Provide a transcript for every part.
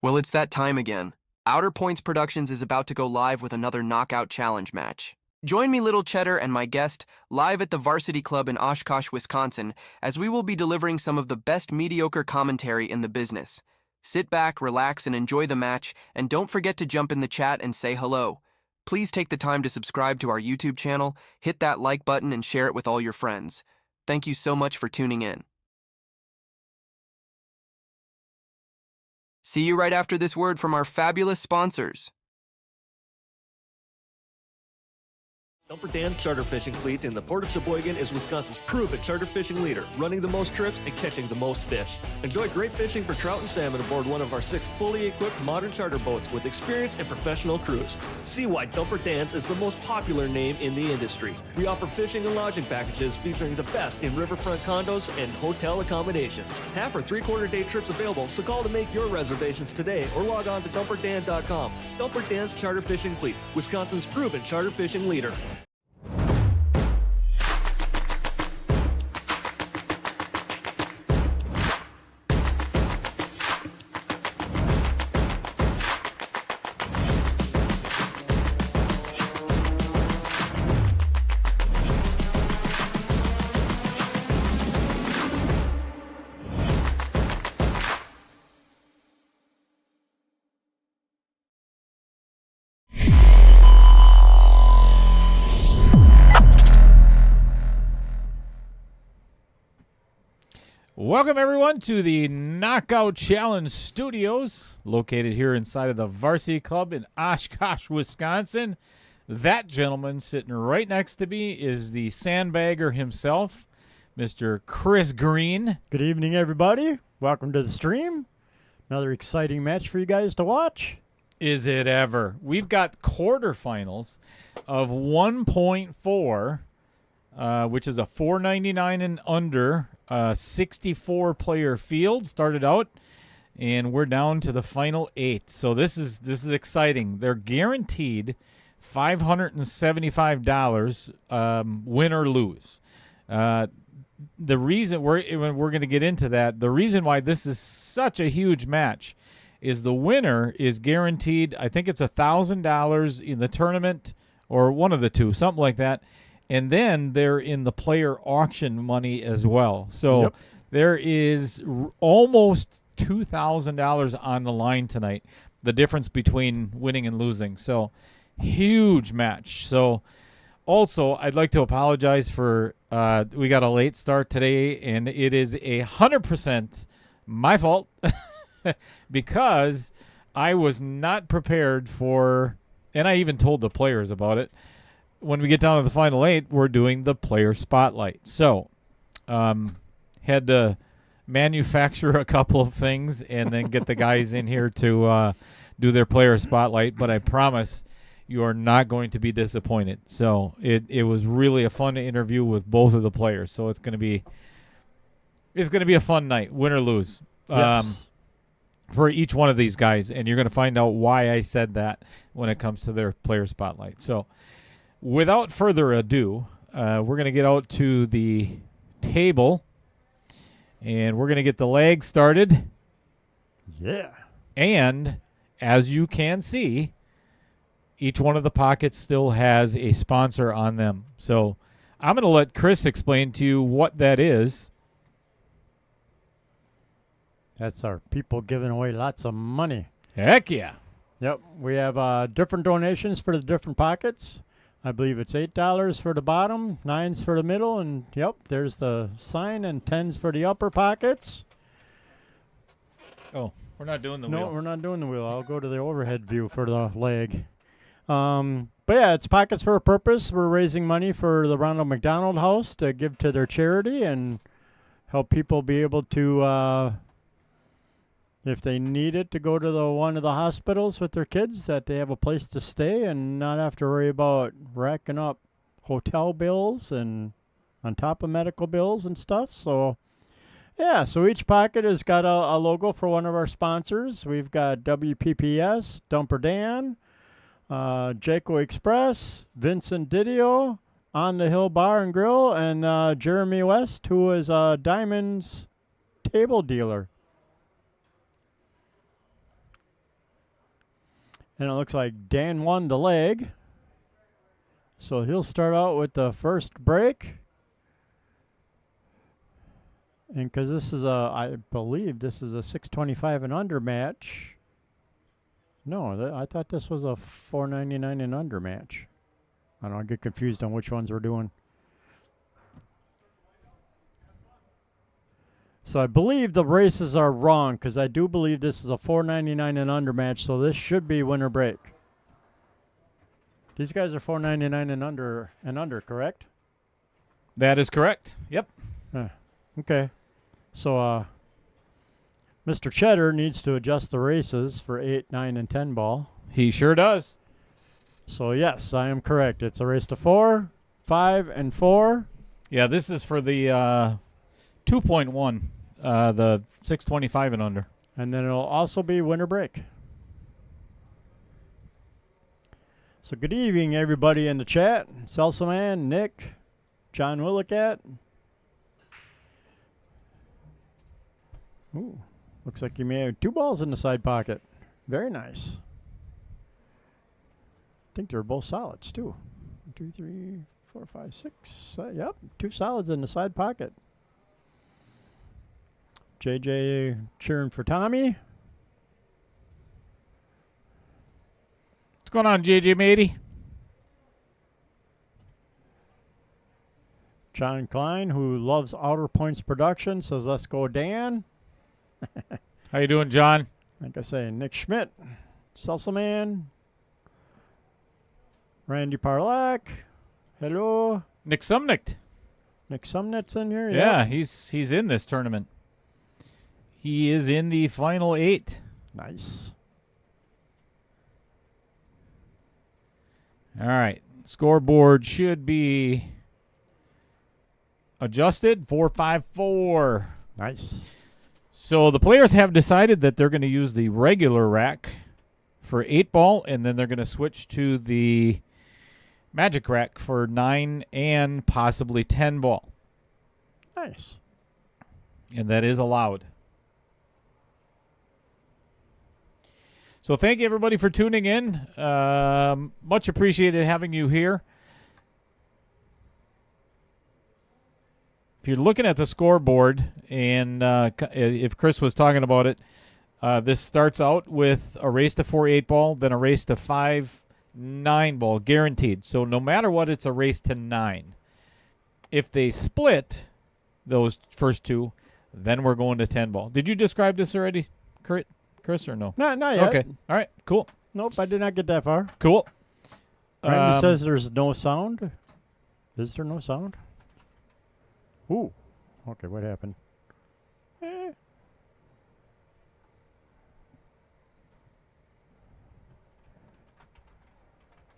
Well, it's that time again. Outer Points Productions is about to go live with another Knockout Challenge match. Join me, Little Cheddar, and my guest live at the Varsity Club in Oshkosh, Wisconsin, as we will be delivering some of the best mediocre commentary in the business. Sit back, relax, and enjoy the match, and don't forget to jump in the chat and say hello. Please take the time to subscribe to our YouTube channel, hit that like button, and share it with all your friends. Thank you so much for tuning in. See you right after this word from our fabulous sponsors. Dumper Dan's charter fishing fleet in the Port of Sheboygan is Wisconsin's proven charter fishing leader, running the most trips and catching the most fish. Enjoy great fishing for trout and salmon aboard one of our 6 fully equipped modern charter boats with experience and professional crews. See why Dumper Dan's is the most popular name in the industry. We offer fishing and lodging packages featuring the best in riverfront condos and hotel accommodations. Half or 3/4 day trips available, so call to make your reservations today or log on to dumperdan.com. Dumper Dan's charter fishing fleet, Wisconsin's proven charter fishing leader. Welcome, everyone, to the Knockout Challenge Studios, located here inside of the Varsity Club in Oshkosh, Wisconsin. That gentleman sitting right next to me is the sandbagger himself, Mr. Chris Green. Good evening, everybody. Welcome to the stream. Another exciting match for you guys to watch. Is it ever? We've got quarterfinals of 1.4, which is a $4.99 and under 64-player field. Started out, and we're down to the final 8. So this is exciting. They're guaranteed $575, win or lose. The reason we're going to get into that, the reason why this is such a huge match is the winner is guaranteed, I think it's $1,000 in the tournament, or one of the two, something like that. And then they're in the player auction money as well. So there is almost $2,000 on the line tonight, the difference between winning and losing. So huge match. So also, I'd like to apologize for we got a late start today, and it is 100% my fault because I was not prepared for, and I even told the players about it. When we get down to the final 8, we're doing the player spotlight. So, had to manufacture a couple of things and then get the guys in here to do their player spotlight. But I promise you are not going to be disappointed. So it was really a fun interview with both of the players. So it's going to be a fun night, win or lose, for each one of these guys. And you're going to find out why I said that when it comes to their player spotlight. So, without further ado, we're going to get out to the table, and we're going to get the leg started. Yeah. And as you can see, each one of the pockets still has a sponsor on them. So I'm going to let Chris explain to you what that is. That's our people giving away lots of money. Heck yeah. Yep. We have different donations for the different pockets. I believe it's $8 for the bottom, 9s for the middle, and yep, there's the sign, and 10s for the upper pockets. Oh, we're not doing the wheel. No, we're not doing the wheel. I'll go to the overhead view for the leg. But yeah, it's Pockets for a Purpose. We're raising money for the Ronald McDonald House to give to their charity and help people be able to, if they need it, to go to one of the hospitals with their kids, that they have a place to stay and not have to worry about racking up hotel bills and on top of medical bills and stuff. So, yeah, so each pocket has got a logo for one of our sponsors. We've got WPPS, Dumper Dan, Jayco Express, Vincent Didio, On the Hill Bar and Grill, and Jeremy West, who is a Diamonds table dealer. And it looks like Dan won the leg. So he'll start out with the first break. And because this is I believe this is a 625 and under match. No, I thought this was a 499 and under match. I don't know, I get confused on which ones we're doing. So I believe the races are wrong because I do believe this is a 499 and under match, so this should be winner break. These guys are 499 and under, correct? That is correct. Yep. Okay. So Mr. Cheddar needs to adjust the races for 8, 9, and 10 ball. He sure does. So yes, I am correct. It's a race to 4, 5, and 4. Yeah, this is for the 2.1, the 625 and under. And then it'll also be winter break. So good evening, everybody in the chat. Salsa Man, Nick, John Willicat. Ooh, looks like you may have 2 balls in the side pocket. Very nice. I think they're both solids, too. 1, 2, 3, 4, 5, 6. Yep, 2 solids in the side pocket. JJ cheering for Tommy. What's going on, JJ matey? John Klein, who loves Outer Points production, says, let's go, Dan. How you doing, John? Like I say, Nick Schmidt, Salsa Man, Randy Parlak, hello. Nick Sumnicht. Nick Sumnit's in here. Yeah, he's in this tournament. He is in the final 8. Nice. All right. Scoreboard should be adjusted. 4-5-4. Nice. So the players have decided that they're going to use the regular rack for 8 ball, and then they're going to switch to the magic rack for 9 and possibly 10 ball. Nice. And that is allowed. So thank you, everybody, for tuning in. Much appreciated having you here. If you're looking at the scoreboard, and if Chris was talking about it, this starts out with a race to 4 8-ball, then a race to 5 9-ball, guaranteed. So no matter what, it's a race to 9. If they split those first 2, then we're going to 10-ball. Did you describe this already, Chris, or no? Not yet. Okay. All right. Cool. Nope, I did not get that far. Cool. Randy says there's no sound. Is there no sound? Ooh. Okay, what happened?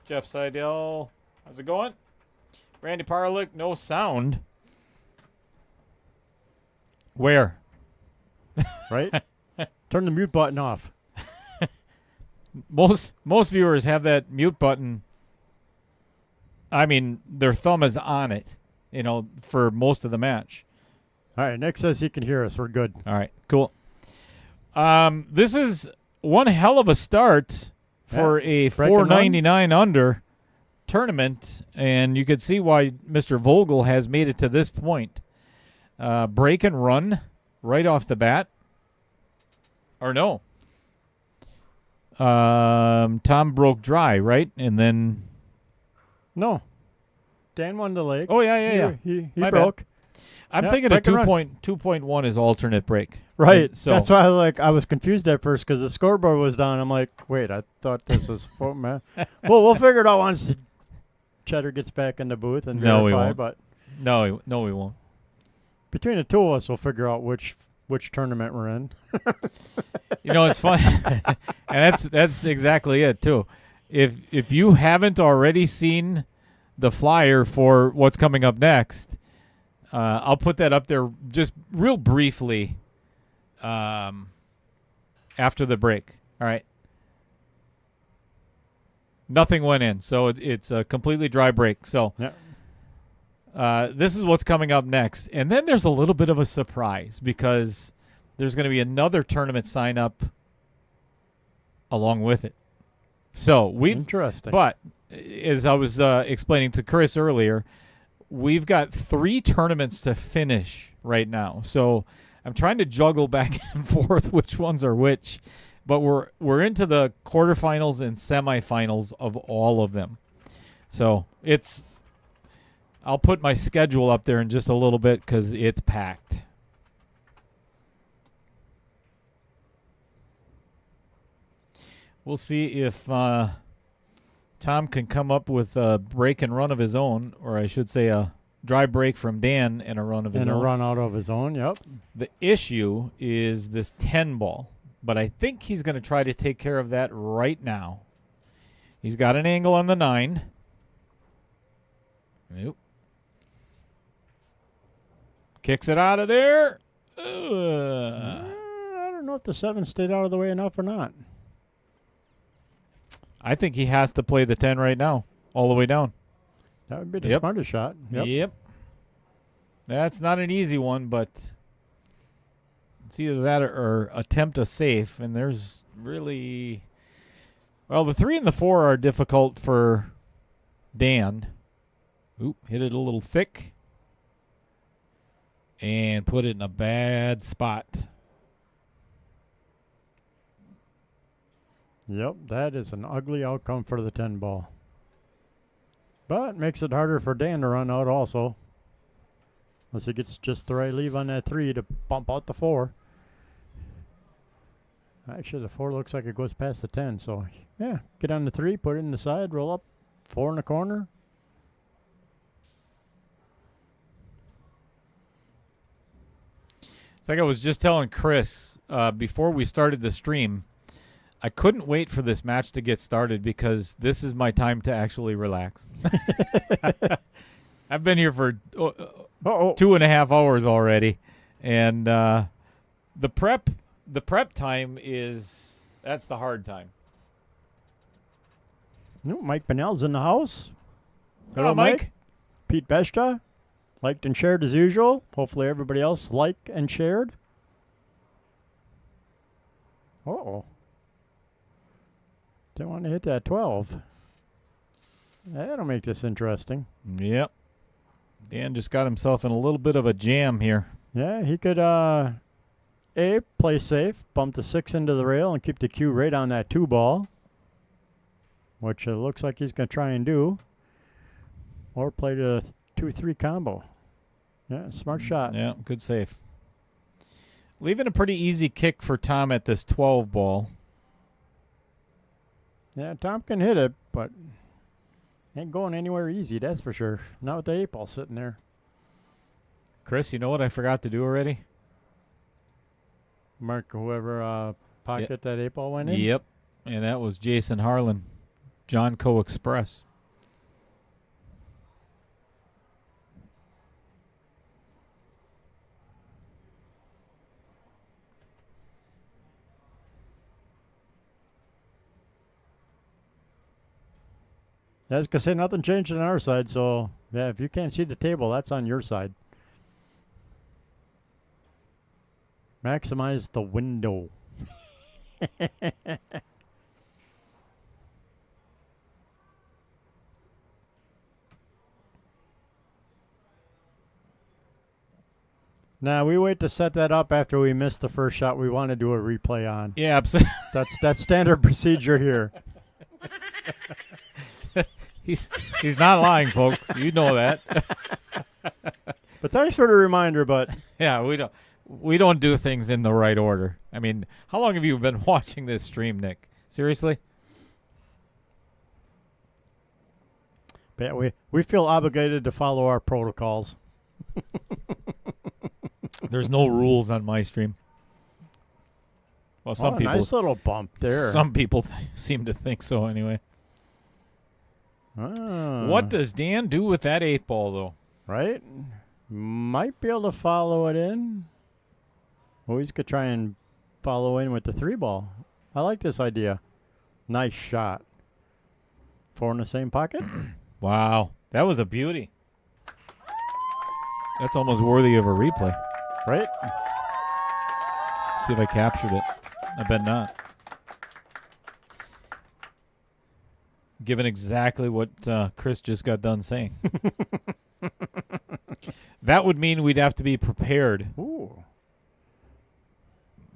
Jeff Seidel, how's it going? Randy Parlick, no sound. Where? Right? Turn the mute button off. Most viewers have that mute button. I mean, their thumb is on it, for most of the match. All right, Nick says he can hear us. We're good. All right, cool. This is one hell of a start for a 499 under tournament, and you can see why Mr. Vogel has made it to this point. Break and run right off the bat. Or no. Tom broke dry, right? And then... No. Dan won the leg. Oh, yeah. He My broke. bad. I'm Yeah, thinking a break and run. 2.1 is alternate break. Right. So That's why I was confused at first because the scoreboard was down. I'm like, wait, I thought this was 4, man. Well, we'll figure it out once Cheddar gets back in the booth and No, we verify. won't. But No, we won't. between the two of us, we'll figure out which tournament we're in. It's fun. And that's exactly it, too. If you haven't already seen the flyer for what's coming up next, I'll put that up there just real briefly after the break. All right. Nothing went in, so it's a completely dry break. So this is what's coming up next. And then there's a little bit of a surprise because there's going to be another tournament sign up along with it. So we've Interesting. But as I was explaining to Chris earlier, we've got 3 tournaments to finish right now. So I'm trying to juggle back and forth which ones are which. But we're into the quarterfinals and semifinals of all of them. So I'll put my schedule up there in just a little bit because it's packed. We'll see if Tom can come up with a break and run of his own, or I should say a dry break from Dan and a run of his own. And a run out of his own, yep. The issue is this 10 ball, but I think he's going to try to take care of that right now. He's got an angle on the 9. Nope. Kicks it out of there. I don't know if the 7 stayed out of the way enough or not. I think he has to play the 10 right now, all the way down. That would be the smartest shot. Yep. That's not an easy one, but it's either that or attempt a safe. And there's really... Well, the 3 and the 4 are difficult for Dan. Oop, hit it a little thick. And put it in a bad spot. Yep, that is an ugly outcome for the 10 ball. But makes it harder for Dan to run out also. Unless he gets just the right leave on that 3 to bump out the 4. Actually, the 4 looks like it goes past the 10. So, yeah, get on the 3, put it in the side, roll up, 4 in the corner. It's like I was just telling Chris before we started the stream, I couldn't wait for this match to get started because this is my time to actually relax. I've been here for 2.5 hours already, and the prep time that's the hard time. Mike Bonnell's in the house. Hello, Mike. Pete Beshta. Liked and shared as usual. Hopefully everybody else liked and shared. Uh-oh. Didn't want to hit that 12. That'll make this interesting. Yep. Dan just got himself in a little bit of a jam here. Yeah, he could play safe, bump the 6 into the rail, and keep the cue right on that 2 ball, which it looks like he's going to try and do. Or play the 2-3 combo. Yeah, smart shot. Yeah, good save. Leaving a pretty easy kick for Tom at this 12 ball. Yeah, Tom can hit it, but ain't going anywhere easy, that's for sure. Not with the 8 ball sitting there. Chris, you know what I forgot to do already? Mark whoever pocket that 8 ball went in? Yep, and that was Jason Harlan, John Co. Express. Yeah, I was going to say nothing changed on our side, so yeah, if you can't see the table, that's on your side. Maximize the window. Now, we wait to set that up after we miss the first shot we want to do a replay on. Yeah, absolutely. That's standard procedure here. He's not lying, folks. You know that. But thanks for the reminder, but yeah, we don't do things in the right order. I mean, how long have you been watching this stream, Nick? Seriously? But yeah, we feel obligated to follow our protocols. There's no rules on my stream. Well, some people. Nice little bump there. Some people seem to think so anyway. What does Dan do with that 8 ball, though? Right? Might be able to follow it in. Always could try and follow in with the 3 ball. I like this idea. Nice shot. 4 in the same pocket. Wow. That was a beauty. That's almost worthy of a replay. Right? See if I captured it. I bet not. given exactly what Chris just got done saying. That would mean we'd have to be prepared. Ooh.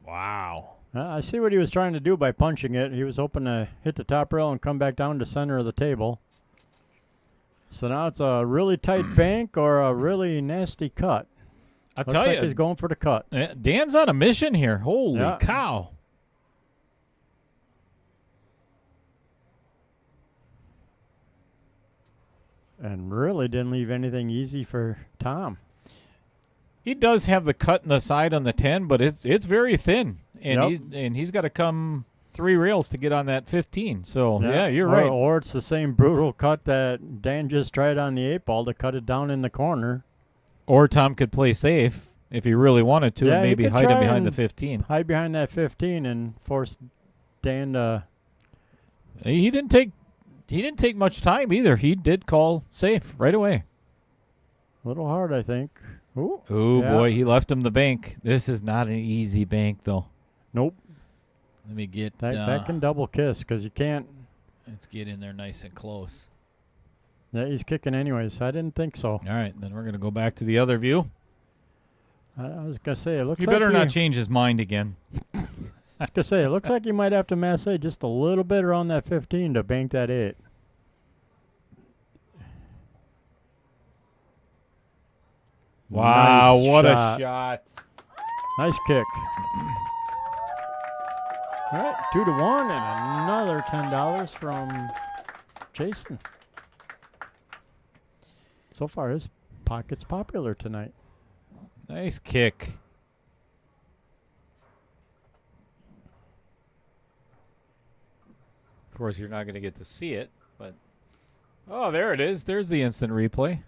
Wow. I see what he was trying to do by punching it. He was hoping to hit the top rail and come back down to center of the table. So now it's a really tight bank or a really nasty cut. I'll Looks tell like you, he's going for the cut. Dan's on a mission here. Holy Yeah. cow. And really didn't leave anything easy for Tom. He does have the cut in the side on the 10, but it's very thin. And Yep. he's got to come 3 rails to get on that 15. So, yeah, you're right. Or it's the same brutal cut that Dan just tried on the 8-ball to cut it down in the corner. Or Tom could play safe if he really wanted to Yeah, and he maybe could hide him try behind the and 15. Hide behind that 15 and force Dan to... He didn't take much time either. He did call safe right away. A little hard, I think. Ooh. Oh, Yeah. boy, he left him the bank. This is not an easy bank, though. Nope. Let me get... That can double kiss because you can't... let's get in there nice and close. Yeah, he's kicking anyways. I didn't think so. All right, then we're going to go back to the other view. I was going to say, it looks He like better not change his mind again. I was going to say, it looks like he might have to masse just a little bit around that 15 to bank that 8. Wow, Nice what shot. a shot. Nice kick. All right, 2-1 and another $10 from Jason. So far, his pocket's popular tonight. Nice kick. Of course, you're not going to get to see it, but... oh, there it is. There's the instant replay.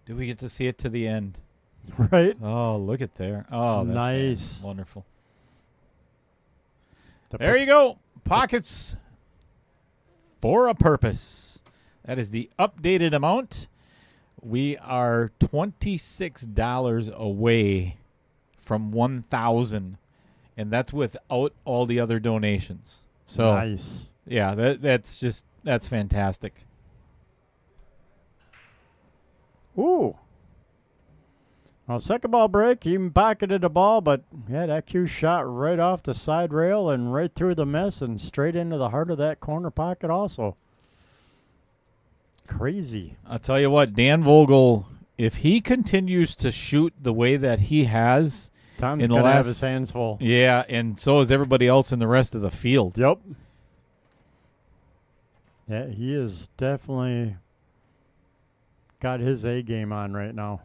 Do we get to see it to the end? Right? Oh, look at there. Oh, that's Nice. wonderful. The There you go. Pockets for a purpose. That is the updated amount. We are $26 away from 1,000, and that's without all the other donations. So, Nice. yeah, that's fantastic. Ooh. Well, second ball break, he even pocketed the ball, but yeah, that cue shot right off the side rail and right through the mess and straight into the heart of that corner pocket also. Crazy. I'll tell you what, Dan Vogel, if he continues to shoot the way that he has, Tom's in the going to have last- his hands full. yeah, and so is everybody else in the rest of the field. Yep. Yeah, he is definitely got his A game on right now.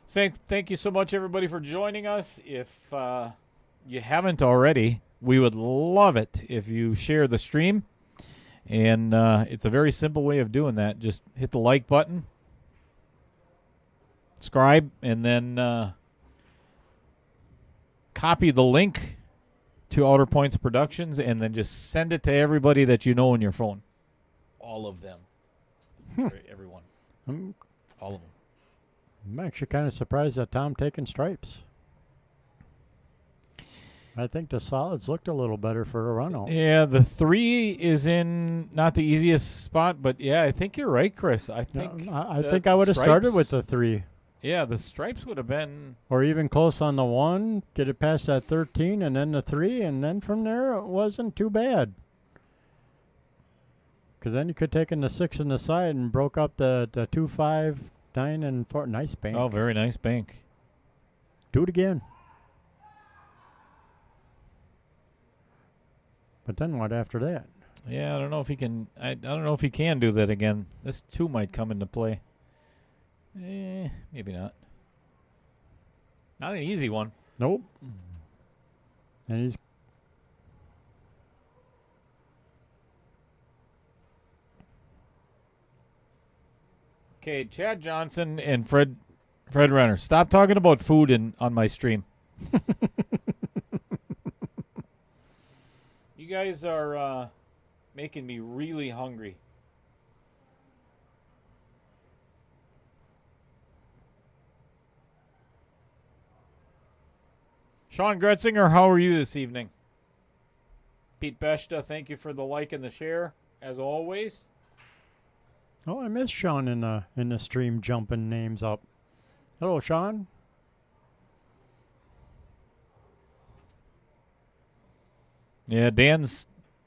Thank you so much, everybody, for joining us. If you haven't already, we would love it if you share the stream. And it's a very simple way of doing that. Just hit the like button, subscribe, and then copy the link to Outer Points Productions, and then just send it to everybody that you know on your phone. All of them. Everyone. I'm, All of them. I'm actually kind of surprised at Tom taking stripes. I think the solids looked a little better for a run out. Yeah, the 3 is in not the easiest spot, but yeah, I think you're right, Chris. I think I the think I would have started with stripes- the 3. Yeah, the stripes would have been... Or even close on the 1, get it past that 13, and then the 3, and then from there it wasn't too bad. Because then you could take in the 6 in the side and broke up the 2, 5, 9, and 4. Nice bank. Oh, very nice bank. Do it again. But then what after that? Yeah, I don't know if he can... I don't know if he can do that again. This 2 might come into play. Maybe not. Not an easy one. Nope. And he's... Okay, Chad Johnson and Fred Renner, stop talking about food on my stream. You guys are making me really hungry. Sean Gretzinger, how are you this evening? Pete Beshta, thank you for the like and the share, as always. Oh, I missed Sean in the stream jumping names up. Hello, Sean. Yeah, Dan's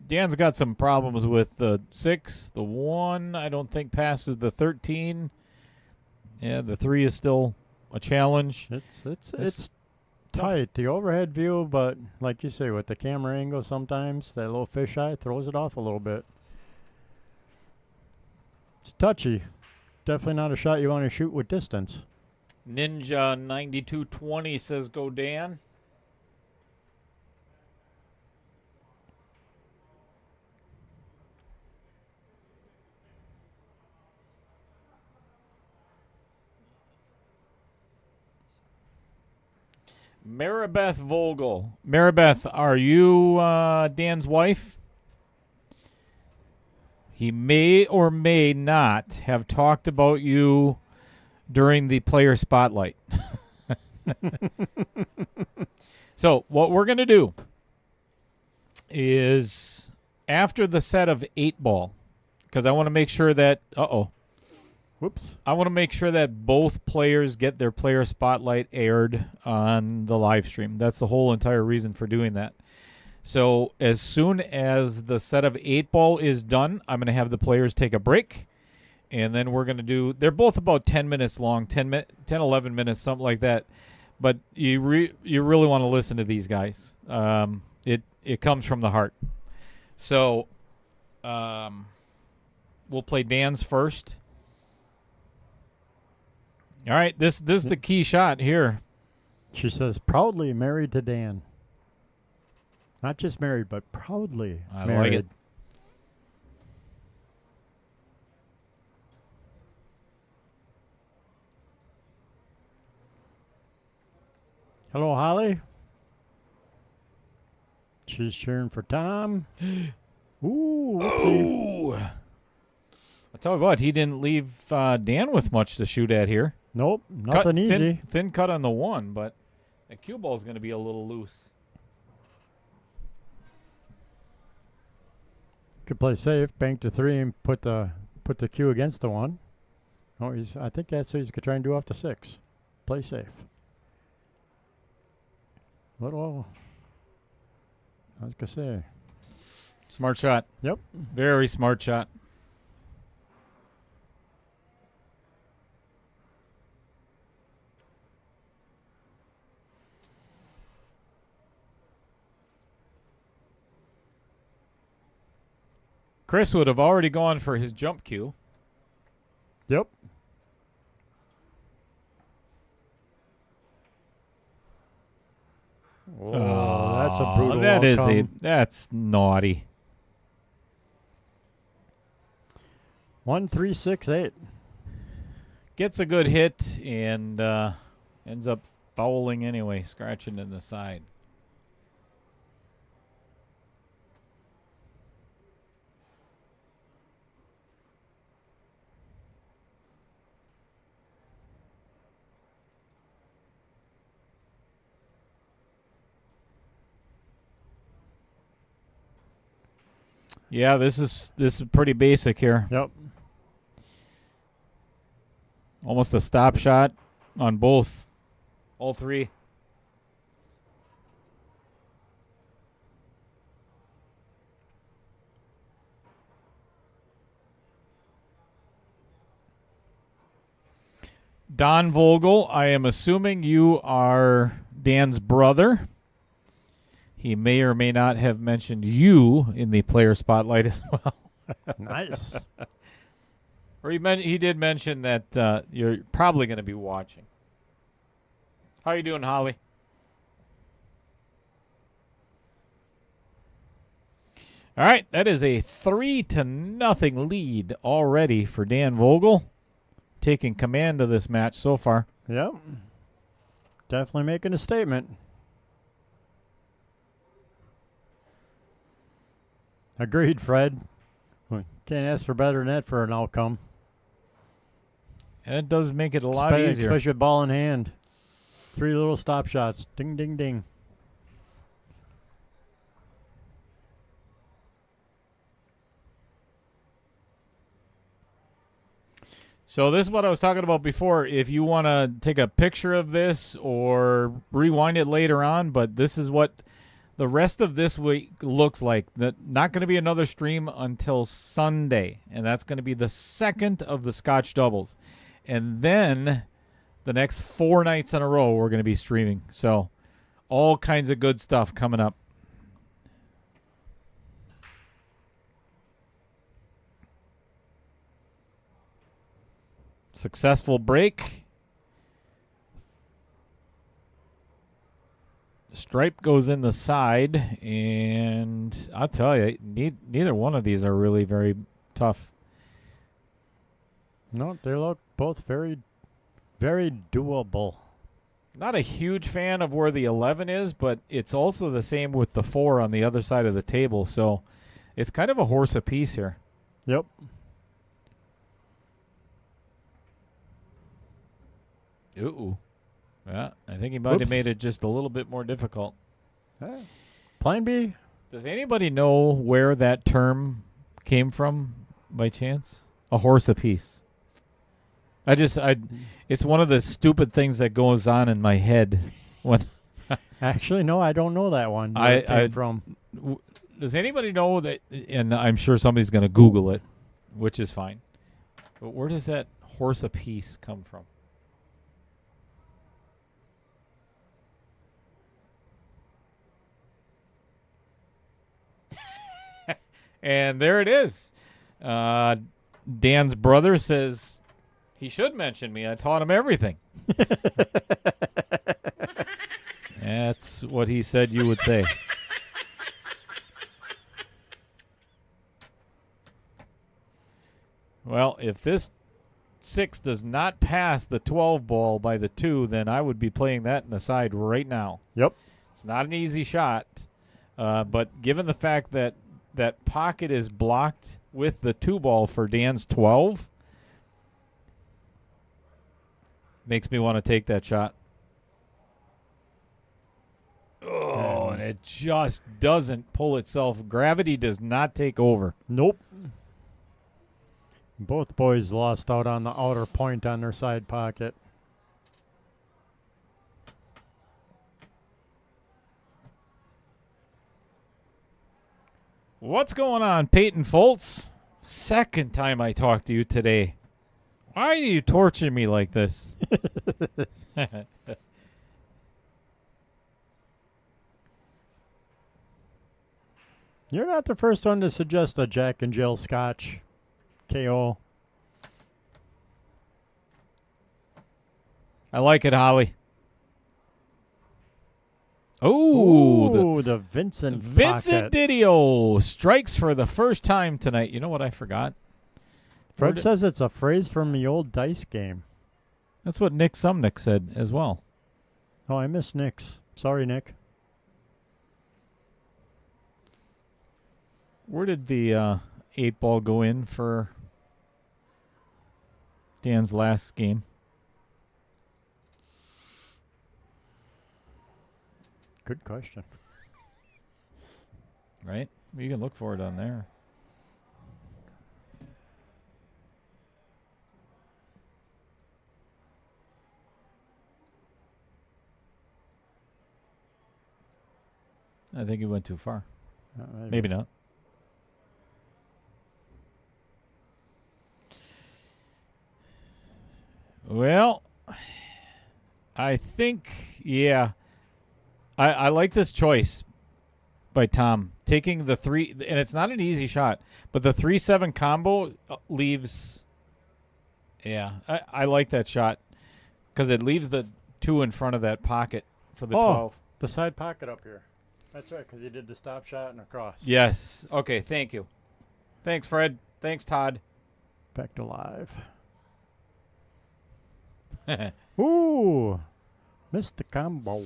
got some problems with the 6. The 1, I don't think, passes the 13. Yeah, the 3 is still a challenge. It's tight, the overhead view, but like you say, with the camera angle sometimes, that little fisheye throws it off a little bit. It's touchy. Definitely not a shot you want to shoot with distance. Ninja 9220 says go Dan. Maribeth Vogel. Maribeth, are you Dan's wife? He may or may not have talked about you during the player spotlight. So what we're going to do is after the set of 8-ball, because I want to make sure that, Whoops. I want to make sure that both players get their player spotlight aired on the live stream. That's the whole entire reason for doing that. So as soon as the set of 8-ball is done, I'm going to have the players take a break. And then we're going to do, they're both about 10 minutes long, 10, 11 minutes, something like that. But you really want to listen to these guys. It comes from the heart. So we'll play Dan's first. All right, this is the key shot here. She says, proudly married to Dan. Not just married, but proudly married. Like it. Hello, Holly. She's cheering for Tom. Ooh, whoopsie. Oh. I'll tell you what, he didn't leave Dan with much to shoot at here. Nope, nothing easy. Thin cut on the 1, but the cue ball is going to be a little loose. Could play safe, bank to 3, and put the cue against the 1. Oh, I think that's what he could try and do off the 6. Play safe. Little, I was gonna say. Smart shot. Yep. Very smart shot. Chris would have already gone for his jump cue. Yep. Oh, that's a brutal outcome. That's naughty. 1-3-6-8. Gets a good hit and ends up fouling anyway, scratching in the side. Yeah, this is pretty basic here. Yep. Almost a stop shot on both. All 3. Don Vogel, I am assuming you are Dan's brother. He may or may not have mentioned you in the player spotlight as well. Nice. Or he did mention that you're probably going to be watching. How you doing, Holly? All right, that is a 3-0 lead already for Dan Vogel, taking command of this match so far. Yep. Definitely making a statement. Agreed, Fred. Can't ask for better than that for an outcome. And it does make it a lot easier. Especially with ball in hand. 3 little stop shots. Ding, ding, ding. So this is what I was talking about before. If you want to take a picture of this or rewind it later on, but this is what the rest of this week looks like. Not going to be another stream until Sunday, and that's going to be the second of the Scotch doubles. And then the next 4 nights in a row we're going to be streaming. So all kinds of good stuff coming up. Successful break. Stripe goes in the side, and I'll tell you, neither one of these are really very tough. No, they look both very, very doable. Not a huge fan of where the 11 is, but it's also the same with the 4 on the other side of the table, so it's kind of a horse apiece here. Yep. Ooh. Yeah, I think he might have made it just a little bit more difficult. Plan B. Does anybody know where that term came from by chance? A horse apiece. It's one of the stupid things that goes on in my head when. Actually, no, I don't know that one. Where it came from. Does anybody know that? And I'm sure somebody's going to Google it, which is fine. But where does that horse apiece come from? And there it is. Dan's brother says he should mention me. I taught him everything. That's what he said you would say. Well, if this 6 does not pass the 12 ball by the 2, then I would be playing that in the side right now. Yep. It's not an easy shot, but given the fact that that pocket is blocked with the 2 ball for Dan's 12, makes me want to take that shot. Oh, and it just doesn't pull itself. Gravity does not take over. Nope. Both boys lost out on the outer point on their side pocket. What's going on, Peyton Foltz? Second time I talked to you today. Why do you torture me like this? You're not the first one to suggest a Jack and Jill Scotch KO. I like it, Holly. Oh, the Vincent Vincent pocket. Didio strikes for the first time tonight. You know what I forgot? Fred says it's a phrase from the old dice game. That's what Nick Sumnick said as well. Oh, I miss Nick's. Sorry, Nick. Where did the 8 ball go in for Dan's last game? Good question. Right? You can look for it on there. I think he went too far. Maybe not. Well, I think, yeah. I like this choice by Tom. Taking the 3, and it's not an easy shot, but the 3-7 combo leaves, yeah, I like that shot because it leaves the 2 in front of that pocket for the 12. The side pocket up here. That's right, because he did the stop shot and across. Yes. Okay, thank you. Thanks, Fred. Thanks, Todd. Back to live. Ooh, missed the combo.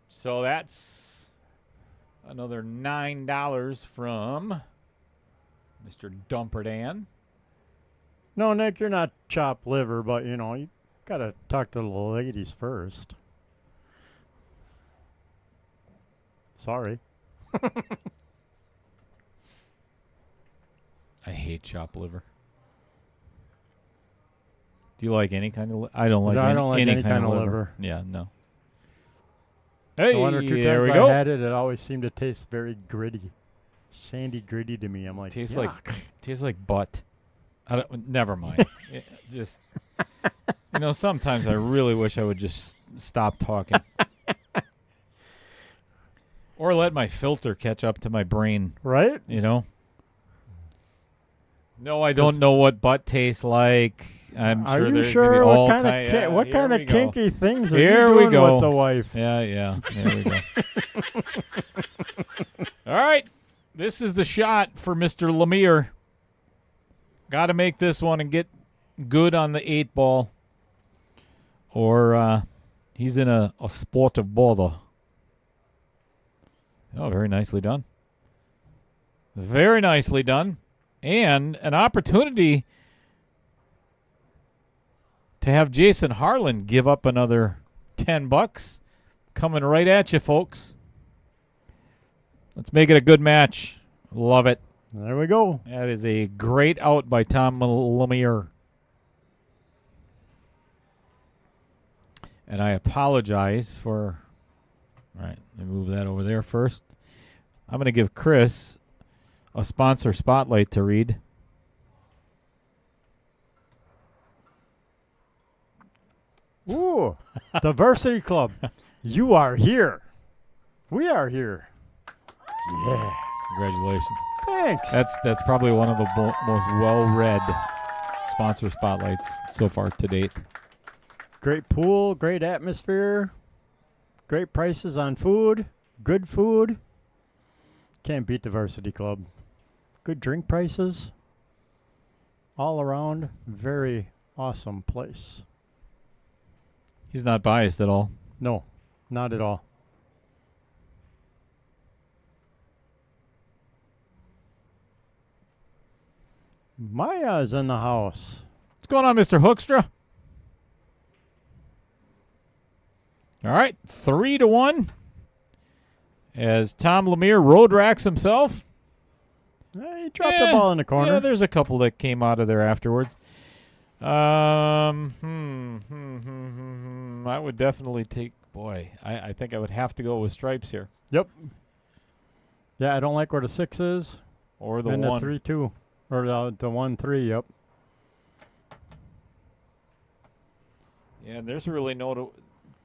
So that's another $9 from Mr. Dumperdan. No, Nick, you're not chopped liver, but, you know, you got to talk to the ladies first. Sorry. I hate chopped liver. Do you like any kind of? I don't like. I don't like any kind of liver. liver. Yeah, no. Hey, The one or two there times we I go. had it, it always seemed to taste very gritty, sandy gritty to me. I'm like, Tastes yuck. tastes like butt. I don't. Never mind. Just sometimes I really wish I would just stop talking, or let my filter catch up to my brain. Right? No, I don't know what butt tastes like. I'm Are sure you there's sure? all What kind kind. of what here kind we of go. kinky things are Here you we doing go. with the wife? Yeah. There we go. All right. This is the shot for Mr. Lemere. Got to make this one and get good on the 8 ball. Or he's in a spot of bother. Oh, very nicely done. Very nicely done. And an opportunity to have Jason Harlan give up another $10 coming right at you, folks. Let's make it a good match. Love it. There we go. That is a great out by Tom Lemere. And I apologize for... All right, let me move that over there first. I'm going to give Chris a sponsor spotlight to read. Ooh, the Varsity Club. You are here. We are here. Yeah. Congratulations. Thanks. That's probably one of the most well-read sponsor spotlights so far to date. Great pool, great atmosphere, great prices on food, good food. Can't beat the Varsity Club. Good drink prices. All around, very awesome place. He's not biased at all. No, not at all. Maya's in the house. What's going on, Mr. Hoekstra? All right, 3-1. As Tom Lemere road racks himself. He dropped the ball in the corner. Yeah, there's a couple that came out of there afterwards. I would definitely take. Boy, I think I would have to go with stripes here, Yep. Yeah, I don't like where the 6 is. or the And one. the 3-2. Or the 1-3, yep. Yeah, and there's really no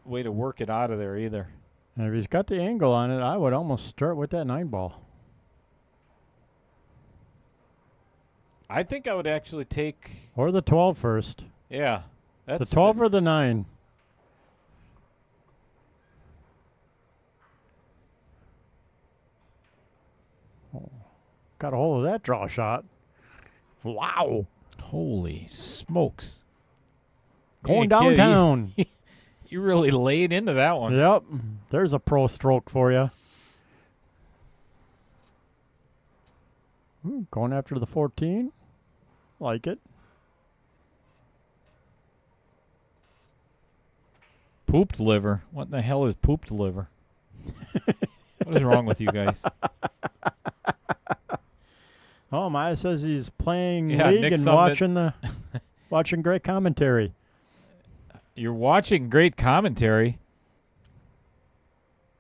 way to work it out of there either. And if he's got the angle on it, I would almost start with that 9 ball. I think I would actually take. Or the 12 first. Yeah, The that's 12 or the 9. Oh, got a hold of that draw shot. Wow. Holy smokes! Going Yeah, kid, downtown. You really laid into that one. Yep. There's a pro stroke for you. Going after the 14. Like it. Pooped liver. What in the hell is pooped liver? What is wrong with you guys? Oh, Maya says he's playing Yeah, league Nick and summed watching great commentary. You're watching great commentary.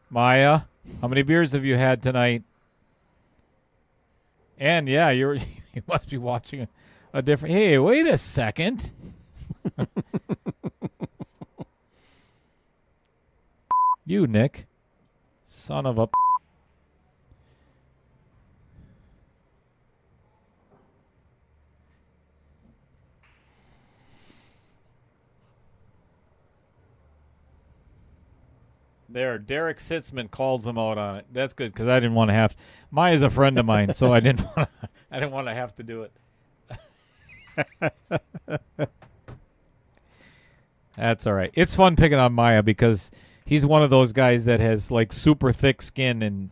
Maya, how many beers have you had tonight? And yeah, you must be watching a different. Hey, wait a second. You, Nick, son of a. There, Derek Sitzman calls him out on it. That's good because I didn't want to have. Maya's a friend of mine, so I didn't want. I didn't want to have to do it. That's all right. It's fun picking on Maya because he's one of those guys that has like super thick skin and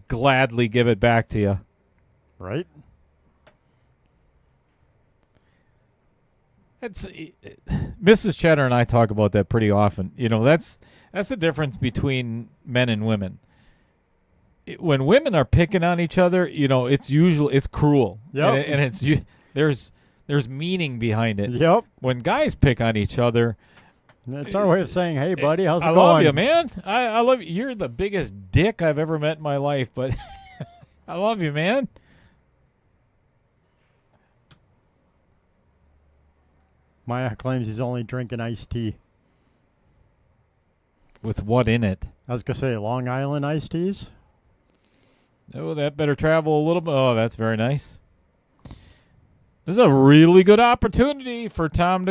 gladly give it back to you. Right? It's Mrs. Cheddar and I talk about that pretty often. You know, that's the difference between men and women. When women are picking on each other, you know, it's cruel. Yep. And there's There's meaning behind it. Yep. When guys pick on each other, That's our way of saying, hey, buddy, how's it I going? love you, man. I love you. You're the biggest dick I've ever met in my life, but I love you, man. Maya claims he's only drinking iced tea. With what in it? I was going to say Long Island iced teas. Oh, that better travel a little bit. Oh, that's very nice. This is a really good opportunity for Tom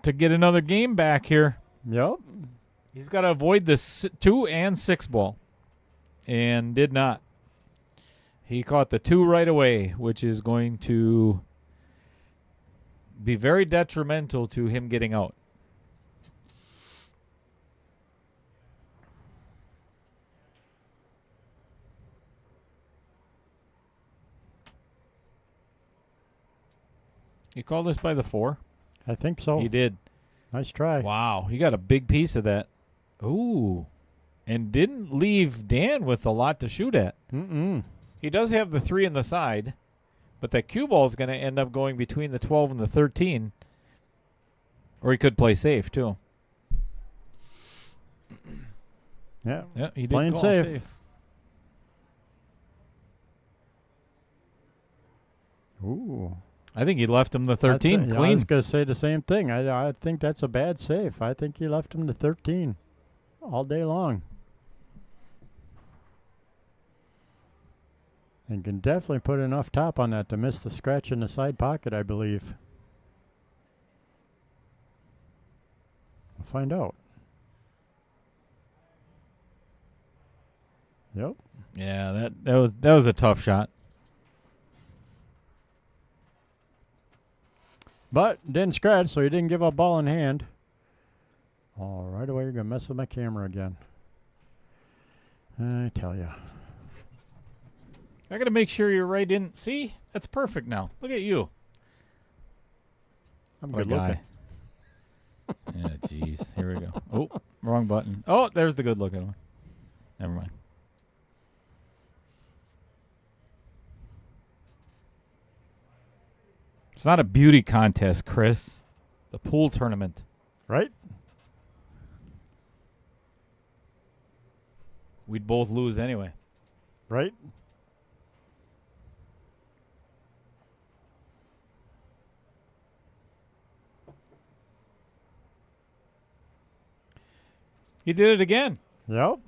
to get another game back here. Yep. He's got to avoid the 2 and 6 ball, and did not. He caught the 2 right away, which is going to be very detrimental to him getting out. You call this by the 4? I think so. He did. Nice try. Wow, he got a big piece of that. Ooh. And didn't leave Dan with a lot to shoot at. Mm-mm. He does have the 3 in the side, but that cue ball is going to end up going between the 12 and the 13. Or he could play safe, too. Yeah. Yeah, he did Playing call safe. Ooh. I think he left him the 13 I clean. was going to say the same thing. I think that's a bad save. I think he left him to 13 all day long. And can definitely put enough top on that to miss the scratch in the side pocket, I believe. We'll find out. Yep. Yeah, that was a tough shot. But didn't scratch, so he didn't give up ball in hand. Oh, right away you're going to mess with my camera again. I tell you. I got to make sure you're right in. See? That's perfect now. Look at you. I'm What a good looking. guy. Yeah, jeez. Here we go. Oh, wrong button. Oh, there's the good looking one. Never mind. It's not a beauty contest, Chris. It's a pool tournament. Right? We'd both lose anyway. Right? He did it again. Yep.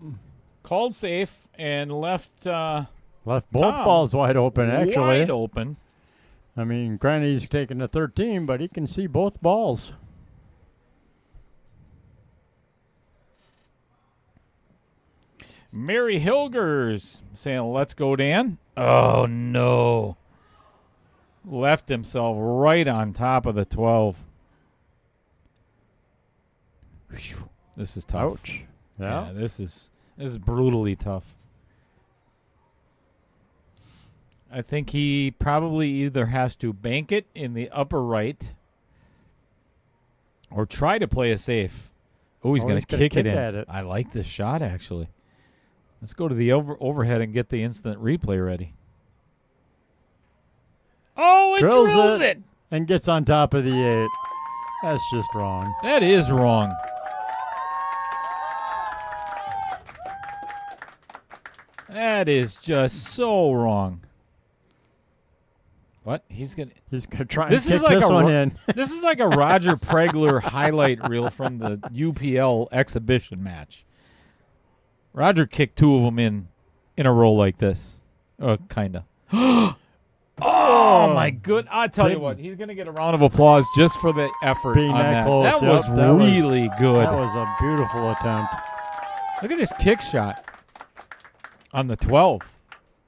Called safe and left Left both Tom balls wide open, actually. wide open. I mean, granted, he's taking the 13, but he can see both balls. Mary Hilgers saying, let's go, Dan. Oh, no. Left himself right on top of the 12. Whew. This is tough. Ouch. Yeah. This is brutally tough. I think he probably either has to bank it in the upper right or try to play a safe. Oh, he's going to kick it in. At it. I like this shot, actually. Let's go to the overhead and get the instant replay ready. Oh, it drills it. And gets on top of the 8. That's just wrong. That is wrong. That is just so wrong. What? He's gonna try and This kick is like this a one in. This is like a Roger Pregler highlight reel from the UPL exhibition match. Roger kicked 2 of them in a row like this. Kind of. Oh, my good. I tell you what, he's going to get a round of applause just for the effort Being on that. close. That Yep, was really good. That was a beautiful attempt. Look at this kick shot on the 12.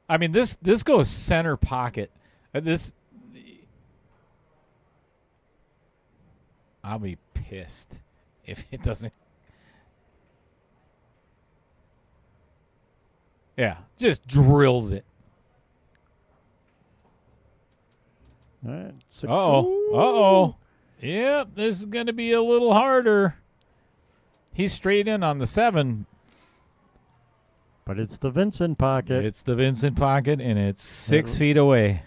I mean, this goes center pocket. I'll be pissed if it doesn't. Yeah, just drills it. All right, Uh-oh. Yep, this is going to be a little harder. He's straight in on the 7. But it's the Vincent pocket. It's the Vincent pocket, and it's 6 feet away.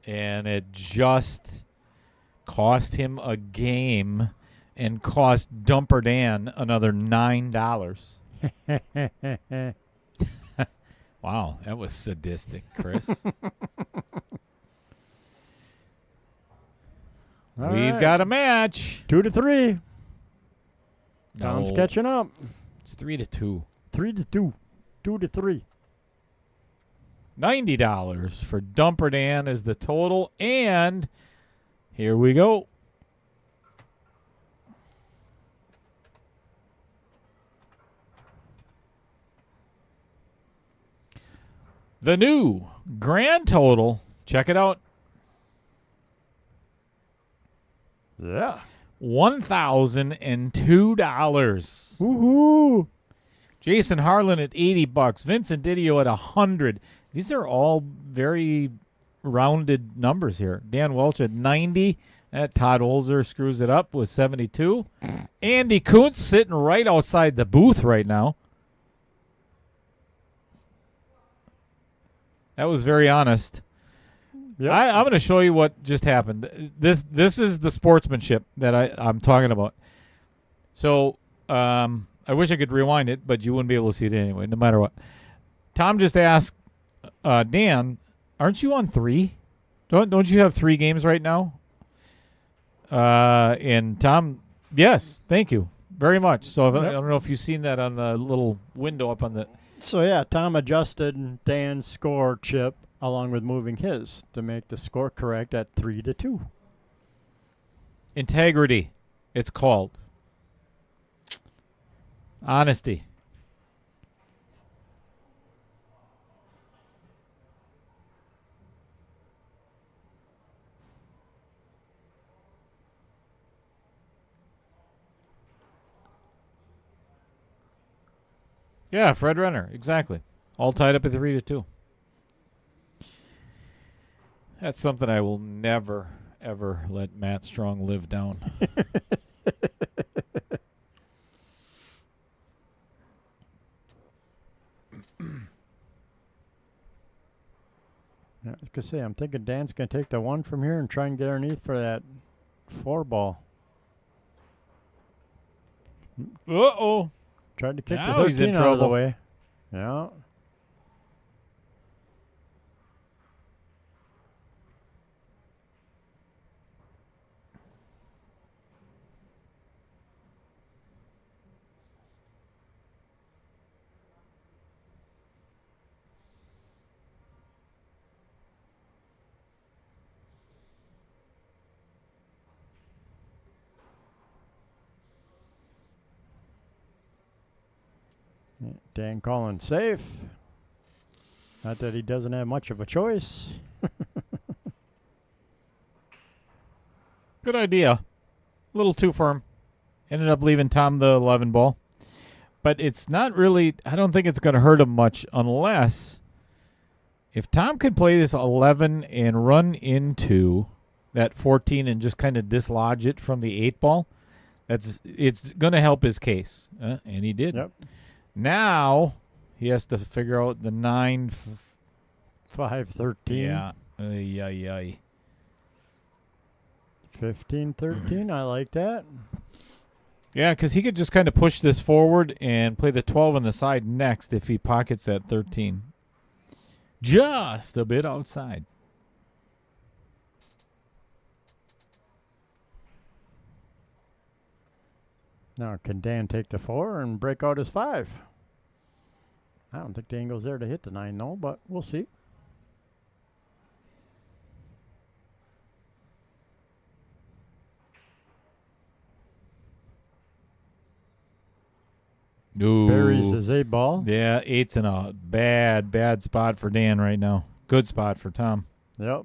And it just cost him a game and cost Dumper Dan another $9. Wow, that was sadistic, Chris. All We've right. got a match. 2-3. Tom's No, catching up. it's 3-2. 3-2. 2-3. $90 for Dumper Dan is the total. And here we go. The new grand total, check it out, Yeah. $1,002. Woohoo! Jason Harlan at $80. Vincent Didio at $100. These are all very rounded numbers here. Dan Welch at $90. Todd Holzer screws it up with $72. Andy Kuntz sitting right outside the booth right now. That was very honest. Yep. I'm going to show you what just happened. This is the sportsmanship that I'm talking about. So I wish I could rewind it, but you wouldn't be able to see it anyway, no matter what. Tom just asked Dan, aren't you on 3? Don't you have 3 games right now? And Tom, yes, thank you very much. So I don't know if you've seen that on the little window up on the. So, yeah, Tom adjusted Dan's score chip along with moving his to make the score correct at 3-2. Integrity, it's called. Honesty. Yeah, Fred Renner, exactly. All tied up at 3-2. That's something I will never, ever let Matt Strong live down. Yeah, I was going to say, I'm thinking Dan's going to take the 1 from here and try and get underneath for that 4 ball. Uh-oh. Tried to kick Now the he's in 13 out of the trouble. way. Yeah. Dan calling safe. Not that he doesn't have much of a choice. Good idea. A little too firm. Ended up leaving Tom the 11 ball. But it's not really, I don't think it's going to hurt him much unless if Tom could play this 11 and run into that 14 and just kind of dislodge it from the 8 ball, it's going to help his case. And he did. Yep. Now he has to figure out the 9. 5-13. Yeah. Yeah. 15-13. I like that. Yeah, because he could just kind of push this forward and play the 12 on the side next if he pockets that 13. Just a bit outside. Now, can Dan take the 4 and break out his 5? I don't think the angle's there to hit the 9, no, but we'll see. Ooh. Buries his 8 ball. Yeah, 8's in a bad spot for Dan right now. Good spot for Tom. Yep.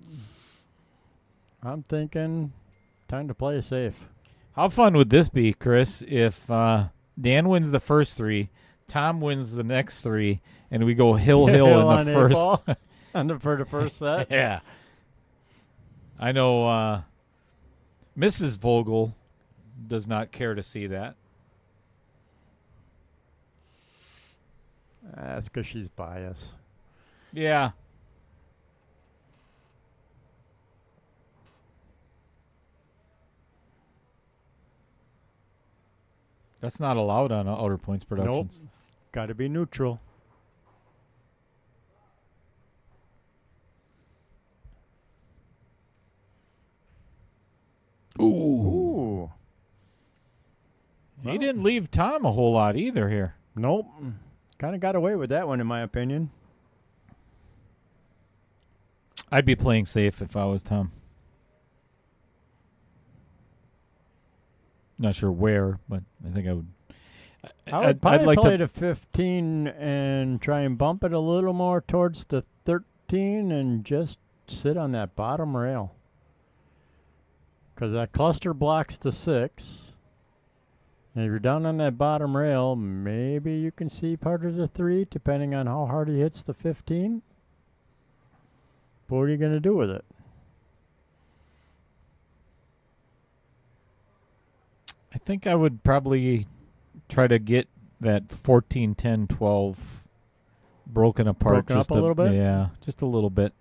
I'm thinking time to play safe. How fun would this be, Chris, if Dan wins the first 3, Tom wins the next 3, and we go hill in on the 8 first. ball for the first set. Yeah. I know Mrs. Vogel does not care to see that. That's because she's biased. Yeah. That's not allowed on Outer Points Productions. Nope. Got to be neutral. Ooh. He didn't leave Tom a whole lot either here. Nope. Kind of got away with that one, in my opinion. I'd be playing safe if I was Tom. Not sure where, but I think I would. I would probably play to 15 and try and bump it a little more towards the 13 and just sit on that bottom rail. Because that cluster blocks the 6. And if you're down on that bottom rail, maybe you can see part of the 3, depending on how hard he hits the 15. But what are you going to do with it? I think I would probably try to get that 14, 10, 12 broken apart. Broken up a little bit? Yeah, just a little bit.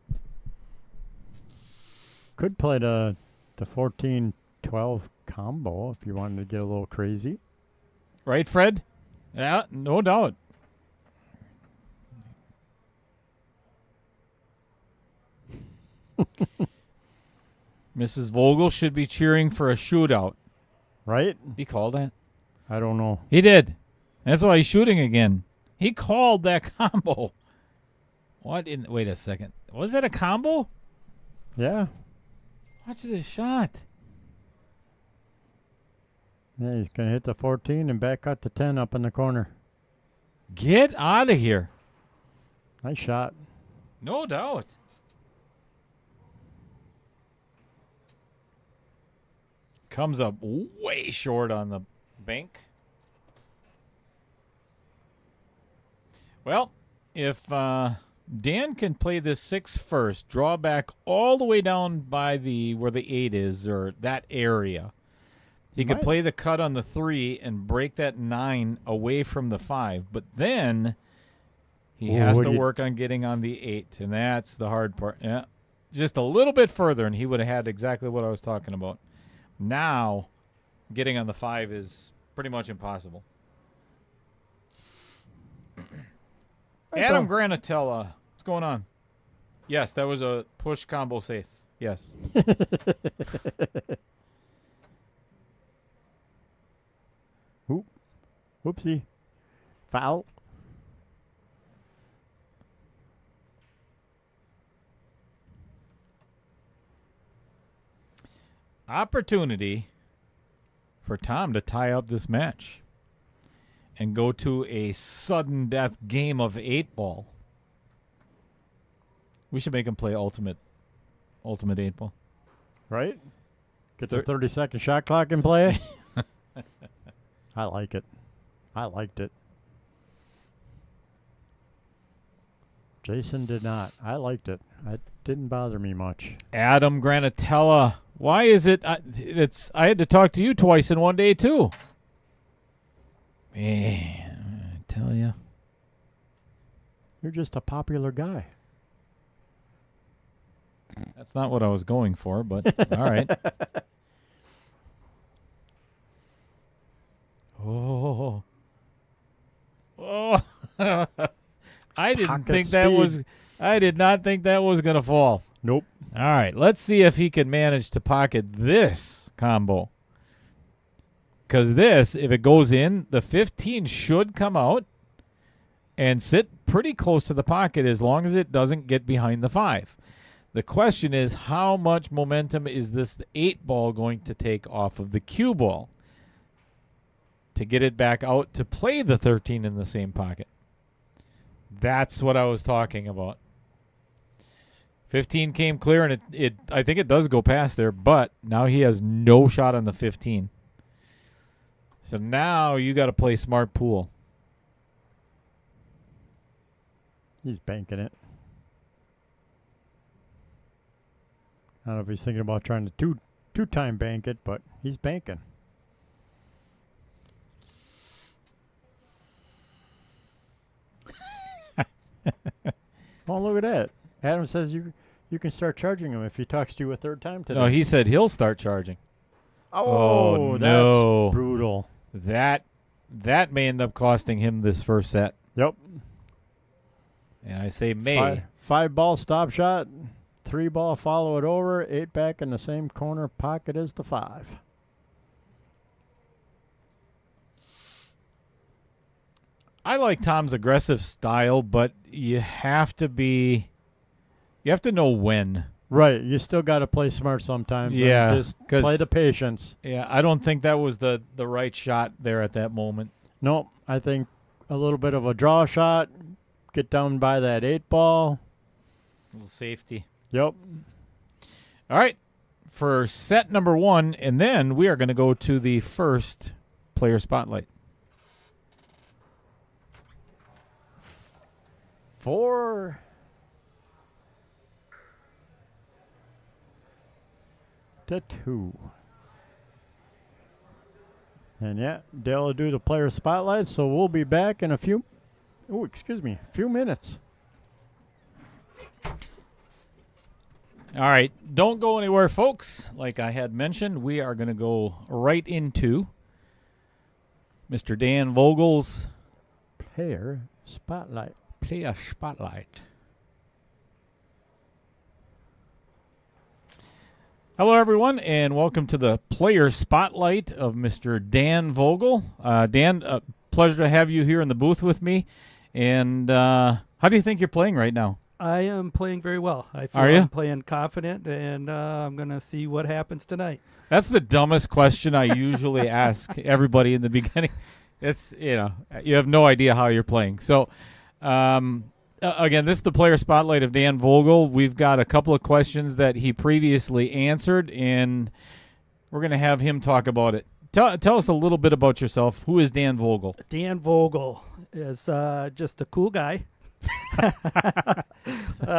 Could play the 14-12 combo if you wanted to get a little crazy. Right, Fred? Yeah, no doubt. Mrs. Vogel should be cheering for a shootout. Right? He called that? I don't know. He did. That's why he's shooting again. He called that combo. What in... Wait a second. Was that a combo? Yeah. Watch this shot. Yeah, he's going to hit the 14 and back cut the 10 up in the corner. Get out of here. Nice shot. No doubt. Comes up way short on the bank. Well, if Dan can play this 6 first, draw back all the way down by where the 8 is, or that area, he could play the cut on the 3 and break that 9 away from the 5. But then he has to work on getting on the 8, and that's the hard part. Yeah, just a little bit further, and he would have had exactly what I was talking about. Now, getting on the 5 is pretty much impossible. Adam Granatella, what's going on? Yes, that was a push combo safe. Yes. Whoopsie. Foul. Opportunity for Tom to tie up this match and go to a sudden death game of 8-ball. We should make him play ultimate 8-ball. Right? Get the 30-second shot clock in play. I like it. I liked it. Jason did not. I liked it. It didn't bother me much. Adam Granatella. Why is it? I had to talk to you twice in one day, too. Man, I tell you. You're just a popular guy. That's not what I was going for, but all right. Oh. I did not think that was going to fall. Nope. All right, let's see if he can manage to pocket this combo. Because this, if it goes in, the 15 should come out and sit pretty close to the pocket as long as it doesn't get behind the 5. The question is, how much momentum is this 8-ball going to take off of the cue ball to get it back out to play the 13 in the same pocket? That's what I was talking about. 15 came clear, and it I think it does go past there, but now he has no shot on the 15. So now you got to play smart pool. He's banking it. I don't know if he's thinking about trying to two-time bank it, but he's banking. Oh, look at that. Adam says you can start charging him if he talks to you a third time today. No, he said he'll start charging. Oh, no. That's brutal. That that may end up costing him this first set. Yep. And I say may. Five ball stop shot, 3 ball follow it over, 8 back in the same corner pocket as the 5. I like Tom's aggressive style, but you have to know when. Right, you still got to play smart sometimes. Yeah, and just play the patience. Yeah, I don't think that was the right shot there at that moment. Nope, I think a little bit of a draw shot, get down by that 8 ball. A little safety. Yep. All right, for set number 1, and then we are going to go to the first player spotlight. 4 to 2. And yeah, Dale will do the player spotlight, so we'll be back in a few minutes. All right, don't go anywhere, folks. Like I had mentioned, we are going to go right into Mr. Dan Vogel's Player spotlight. Player spotlight. Hello, everyone, and welcome to the player spotlight of Mr. Dan Vogel. Dan, pleasure to have you here in the booth with me. And how do you think you're playing right now? I am playing very well. I feel Are you? I'm playing confident, and I'm going to see what happens tonight. That's the dumbest question I usually ask everybody in the beginning. It's, you have no idea how you're playing. So, again, this is the player spotlight of Dan Vogel. We've got a couple of questions that he previously answered, and we're going to have him talk about it. Tell us a little bit about yourself. Who is Dan Vogel? Dan Vogel is just a cool guy.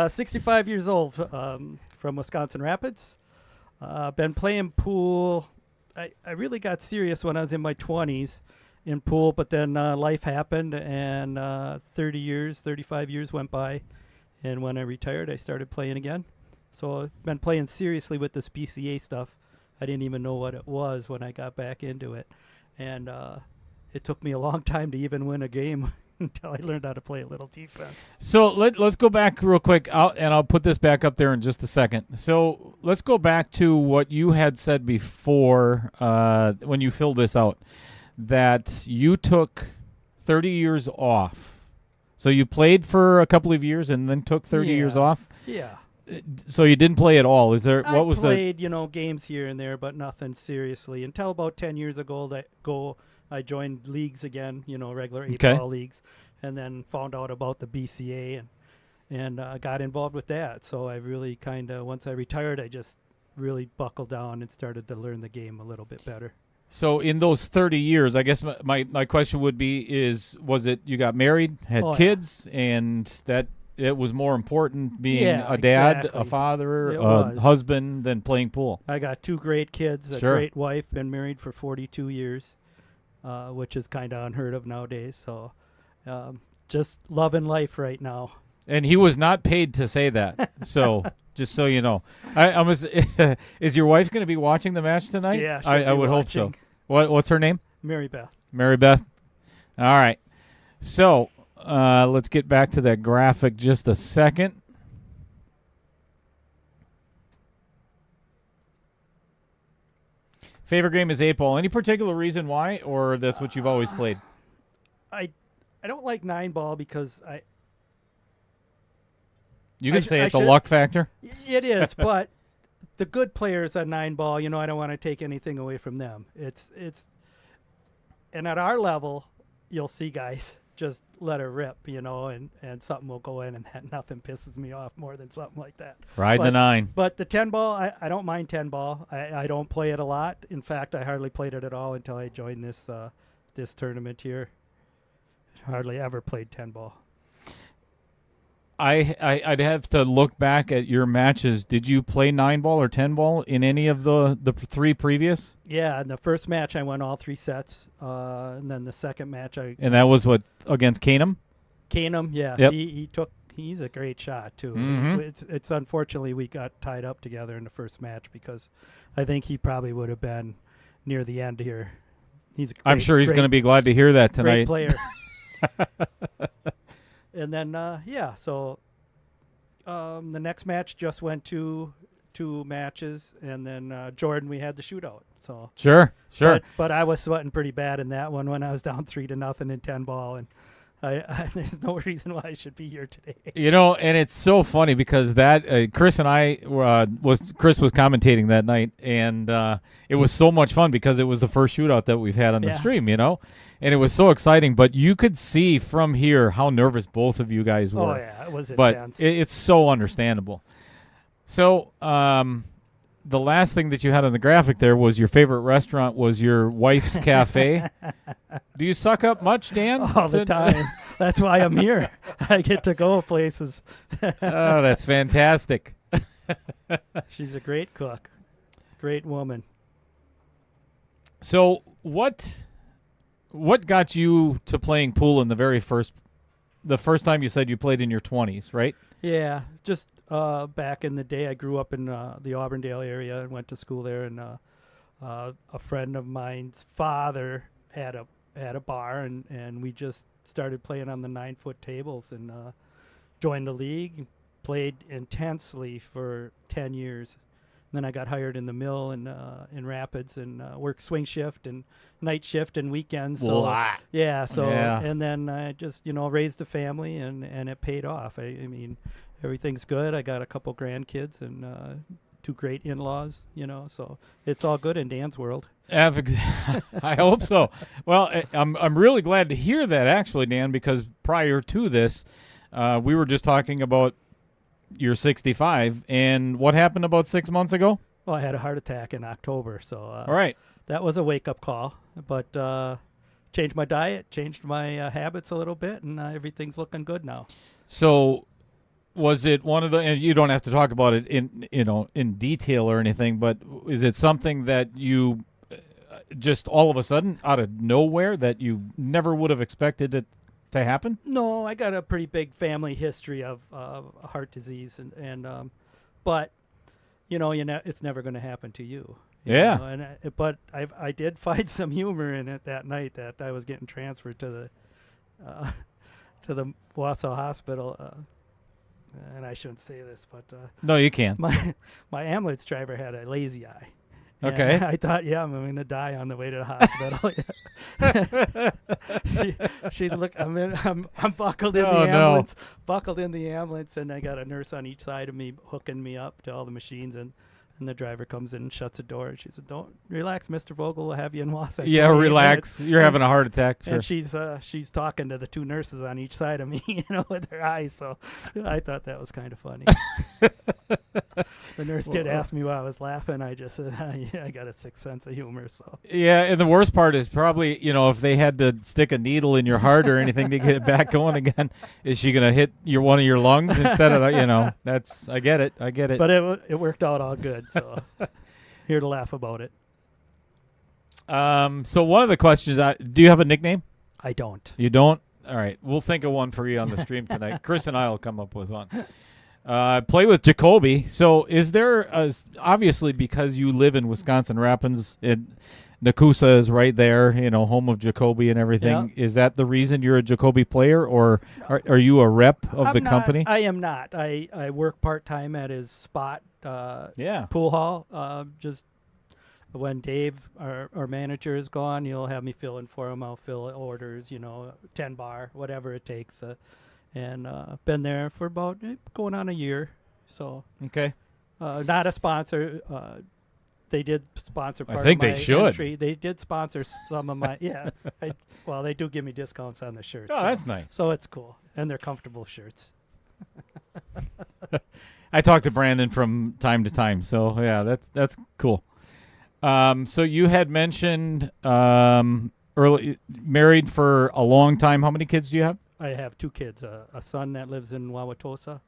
65 years old, from Wisconsin Rapids. Been playing pool. I really got serious when I was in my 20s in pool, but then life happened, and 35 years went by, and when I retired, I started playing again. So I've been playing seriously with this BCA stuff. I didn't even know what it was when I got back into it, and it took me a long time to even win a game until I learned how to play a little defense. So let's go back real quick, and I'll put this back up there in just a second. So let's go back to what you had said before when you filled this out, that you took 30 years off. So you played for a couple of years and then took 30 years off? Yeah. So you didn't play at all. Is there I played, games here and there, but nothing seriously. Until about 10 years ago, I joined leagues again, regular 8-ball leagues, and then found out about the BCA and got involved with that. So I really once I retired, I just really buckled down and started to learn the game a little bit better. So in those 30 years, I guess my question would be was it you got married, had kids, and that it was more important being a dad, a father, a husband than playing pool? I got 2 great kids, a great wife, been married for 42 years. Which is kind of unheard of nowadays. So just loving life right now. And he was not paid to say that. So just so you know. Is your wife going to be watching the match tonight? Yeah, I would hope so. What's her name? Mary Beth. Mary Beth. All right. So let's get back to that graphic just a second. Favorite game is 8-ball. Any particular reason why, or that's what you've always played? I don't like 9-ball because You can say it's the luck factor. It is, but the good players at 9-ball, I don't want to take anything away from them. And at our level, you'll see guys just let it rip, and something will go in, and nothing pisses me off more than something like that. The 9. But the 10-ball, I don't mind 10-ball. I don't play it a lot. In fact, I hardly played it at all until I joined this tournament here. Hardly ever played 10-ball. I'd have to look back at your matches. Did you play 9-ball or 10-ball in any of the 3 previous? Yeah, in the first match I won all 3 sets, and then the second match And that was what, against Canham? Canham, yeah. Yep. He's a great shot too. Mm-hmm. It's unfortunately we got tied up together in the first match because I think he probably would have been near the end here He's a I'm sure he's going to be glad to hear that tonight. great player. And then so the next match just went to 2 matches, and then Jordan, we had the shootout. So Sure. But I was sweating pretty bad in that one when I was down 3-0 in 10 ball, and I there's no reason why I should be here today. And it's so funny because that Chris and I Chris was commentating that night, and it was so much fun because it was the first shootout that we've had on the stream, and it was so exciting. But you could see from here how nervous both of you guys were. Oh yeah, it was but intense. It's so understandable. So the last thing that you had on the graphic there was your favorite restaurant was your wife's cafe. Do you suck up much, Dan? All the time. That's why I'm here. I get to go places. Oh, that's fantastic. She's a great cook. Great woman. So what got you to playing pool in the first time you said you played in your 20s, right? Yeah, just back in the day, I grew up in the Auburndale area and went to school there, and a friend of mine's father had a bar, and we just started playing on the 9-foot tables, and joined the league, played intensely for 10 years. And then I got hired in the mill in Rapids, and worked swing shift and night shift and weekends. So and then I just raised a family, and it paid off. I mean, everything's good. I got a couple grandkids and 2 great in-laws. So it's all good in Dan's world. I hope so. Well, I'm really glad to hear that, actually, Dan, because prior to this, we were just talking about you're 65, and what happened about 6 months ago? Well, I had a heart attack in October, so all right, that was a wake-up call. But changed my diet, changed my habits a little bit, and everything's looking good now. So, was it one of the? And you don't have to talk about it in detail or anything, but is it something that you just all of a sudden out of nowhere that you never would have expected it to happen? No, I got a pretty big family history of heart disease, but it's never going to happen to you. Yeah. But I did find some humor in it that night that I was getting transferred to the Wausau Hospital, and I shouldn't say this, but no, you can't. My ambulance driver had a lazy eye. Okay. I thought, I'm going to die on the way to the hospital. She looked. I'm buckled in the ambulance. Buckled in the ambulance, and I got a nurse on each side of me, hooking me up to all the machines, and the driver comes in and shuts the door. And she said, "Don't relax, Mr. Vogel. We'll have you in Wausau." Yeah, relax. You're having a heart attack. Sure. And she's talking to the 2 nurses on each side of me, with her eyes. So I thought that was kind of funny. The nurse did ask me why I was laughing. I just said, I got a 6th sense of humor. So yeah, and the worst part is probably, if they had to stick a needle in your heart or anything to get it back going again, is she going to hit one of your lungs instead of that's I get it. But it worked out all good. So here to laugh about it. So one of the questions, do you have a nickname? I don't. You don't? All right, we'll think of one for you on the stream tonight. Chris and I will come up with one. Play with Jacoby. So is there, obviously because you live in Wisconsin Rapids, Nakusa is right there, home of Jacoby and everything. Yeah. Is that the reason you're a Jacoby player, or are you a rep of the company? I am not. I work part-time at his spot, pool hall. Just when Dave, our manager, is gone, he'll have me fill in for him. I'll fill orders, 10 bar, whatever it takes. And been there for about going on a year. So okay, not a sponsor. They did sponsor part I think of my they should. entry. They did sponsor some of my they do give me discounts on the shirts. Oh, that's nice. So it's cool, and they're comfortable shirts. I talk to Brandon from time to time, so yeah, that's cool. So you had mentioned early married for a long time. How many kids do you have? I have 2 kids, a son that lives in Wauwatosa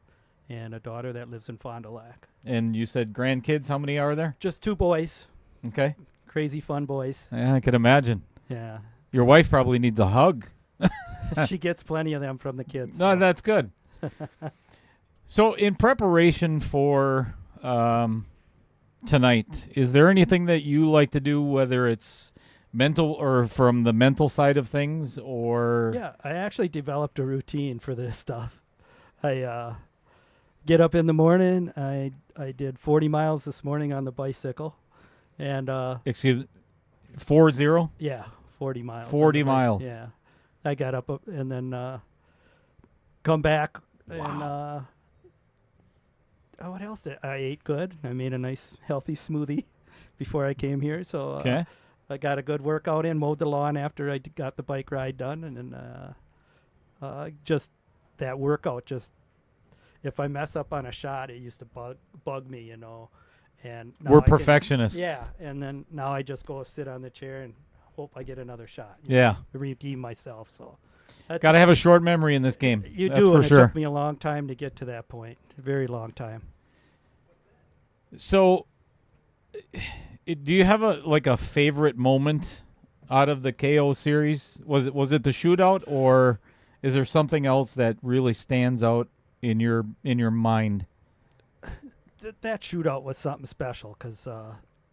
and a daughter that lives in Fond du Lac. And you said grandkids, how many are there? Just 2 boys. Okay. Crazy fun boys. Yeah, I could imagine. Yeah. Your wife probably needs a hug. She gets plenty of them from the kids. No, that's good. So in preparation for tonight, is there anything that you like to do, whether it's mental or from the mental side of things, or Yeah, I actually developed a routine for this stuff. I get up in the morning. I did 40 miles this morning on the bicycle, and excuse 40? yeah, 40 miles. on 40 the miles. Yeah, I got up and then come back and what else did I ate? Good. I made a nice healthy smoothie before I came here, so Okay. I got a good workout in. Mowed the lawn after I got the bike ride done, and then just that workout. Just if I mess up on a shot, it used to bug me, you know. And now We're I can- perfectionists. Yeah, and then now I just go sit on the chair and hope I get another shot. Yeah. Redeem myself. So that's Got to have a short memory in this game. you That's do, for and sure. it took me a long time to get to that point. A very long time. So, do you have a favorite moment out of the KO series? Was it the shootout, or is there something else that really stands out in your mind? That shootout was something special because,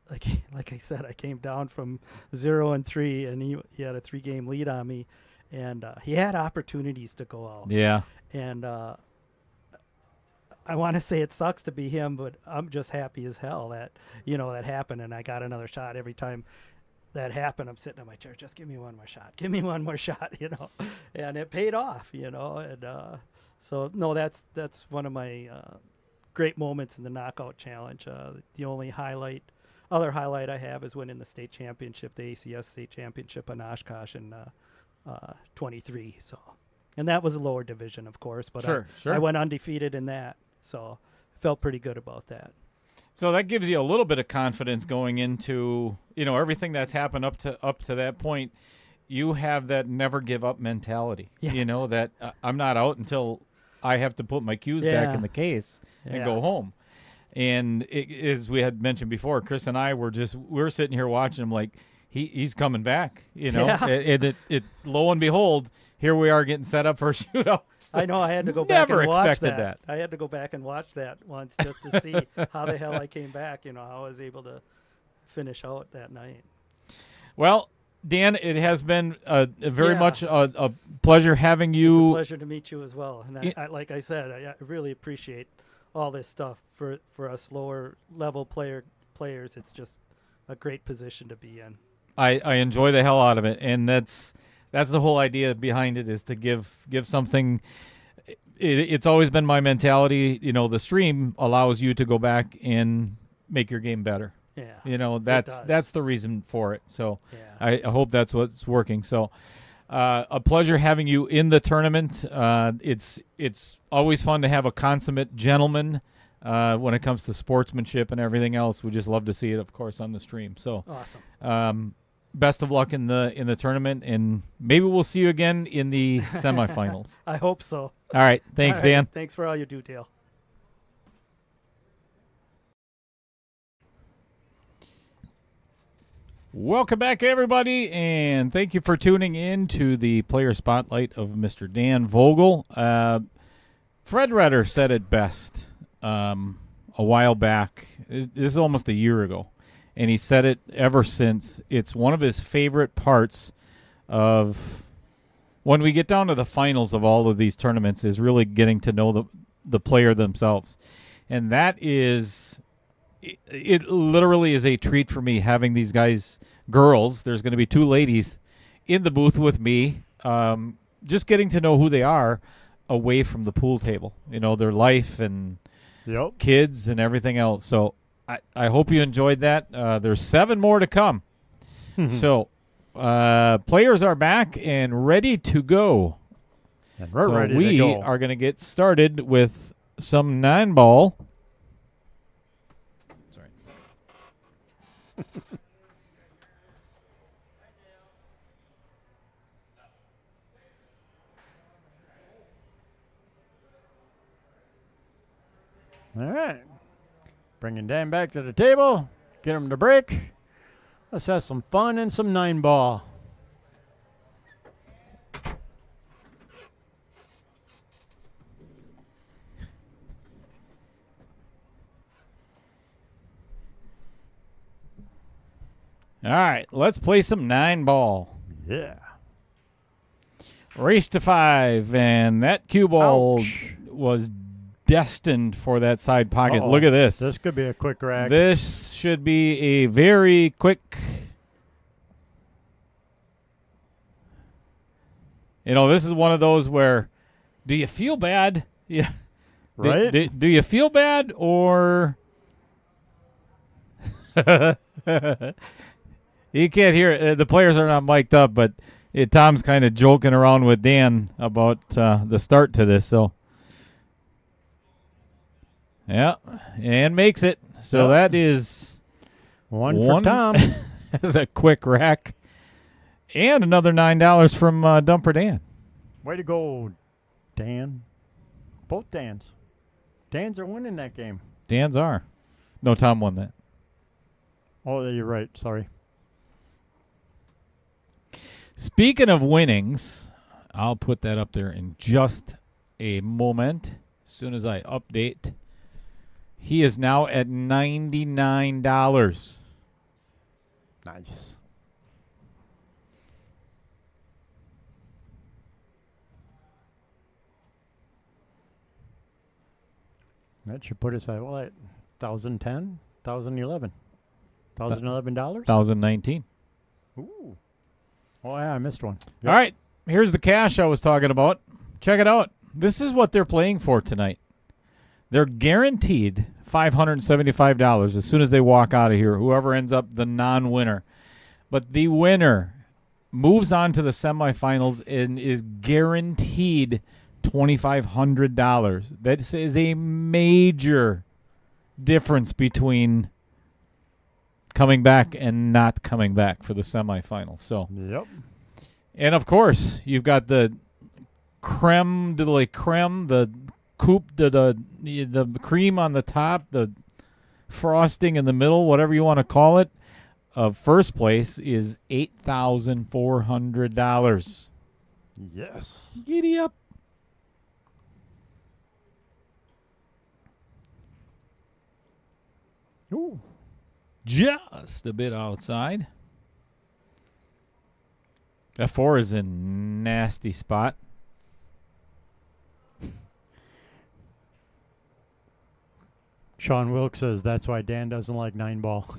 like I said, I came down from 0-3, and he had a 3-game lead on me, and he had opportunities to go out. Yeah. And I want to say it sucks to be him, but I'm just happy as hell that that happened, and I got another shot every time that happened. I'm sitting in my chair, just give me one more shot, give me one more shot, and it paid off, and so no, that's one of my great moments in the knockout challenge. The only other highlight I have is winning the state championship, the ACS state championship in Oshkosh in 23. So, and that was a lower division, of course, but Sure. I went undefeated in that, so I felt pretty good about that. So that gives you a little bit of confidence going into everything that's happened up to that point. You have that never give up mentality. Yeah. That I'm not out until I have to put my cues back in the case and go home. And as we had mentioned before, Chris and I we're sitting here watching him like he's coming back. Yeah. It lo and behold, here we are getting set up for a shootout. I know I had to go back Never and watch expected that. I had to go back and watch that once just to see how the hell I came back, how I was able to finish out that night. Well, Dan, it has been very Yeah. much a pleasure having you. It's a pleasure to meet you as well. And I like I said, I really appreciate all this stuff for us lower level players. It's just a great position to be in. I enjoy the hell out of it, and that's the whole idea behind it, is to give something. It's always been my mentality. The stream allows you to go back and make your game better. Yeah. That's the reason for it. So Yeah. I hope that's what's working. So a pleasure having you in the tournament. It's always fun to have a consummate gentleman when it comes to sportsmanship and everything else. We just love to see it, of course, on the stream. So Awesome. best of luck in the tournament, and maybe we'll see you again in the semifinals. I hope so. All right. Thanks, All right, Dan. Thanks for all your detail. Welcome back, everybody, and thank you for tuning in to the player spotlight of Mr. Dan Vogel. Fred Redder said it best a while back. This is almost a year ago, and he said it ever since. It's one of his favorite parts of when we get down to the finals of all of these tournaments, is really getting to know the player themselves, and that is. It literally is a treat for me having these girls. There's going to be 2 ladies in the booth with me, just getting to know who they are away from the pool table, their life and kids and everything else. So I hope you enjoyed that. There's 7 more to come. So players are back and ready to go. And we're so ready we to go. are going to get started with some 9-ball. All right. Bringing Dan back to the table. Get him to break. Let's have some fun and some 9-ball. All right, let's play some 9-ball. Yeah. Race to 5, and that cue ball Ouch. was destined for that side pocket. Uh-oh. Look at this. This could be a quick rack. This should be a very quick. This is one of those where, do you feel bad? Yeah. Right? Do you feel bad or? You can't hear it. The players are not mic'd up, but Tom's kind of joking around with Dan about the start to this. So, yeah, and makes it. So Yep. that is One for Tom. That's a quick rack. And another $9 from Dumper Dan. Way to go, Dan. Both Dans. Dans are winning that game. Dan's are. No, Tom won that. Oh, you're right. Sorry. Speaking of winnings, I'll put that up there in just a moment. As soon as I update. He is now at $99. Nice. That should put us at what? 1,010? 1,011? $1,011? 1,019. Ooh. Oh, yeah, I missed one. All right. Here's the cash I was talking about. Check it out. This is what they're playing for tonight. They're guaranteed $575 as soon as they walk out of here, whoever ends up the non-winner. But the winner moves on to the semifinals and is guaranteed $2,500. That is a major difference between coming back and not coming back for the semifinals. So, Yep. and of course, you've got the creme de la creme, the coupe, the cream on the top, the frosting in the middle, whatever you want to call it. Of first place is $8,400. Yes. Giddy up. Ooh. Just a bit outside. F4 is in nasty spot. Sean Wilkes says that's why Dan doesn't like 9-ball.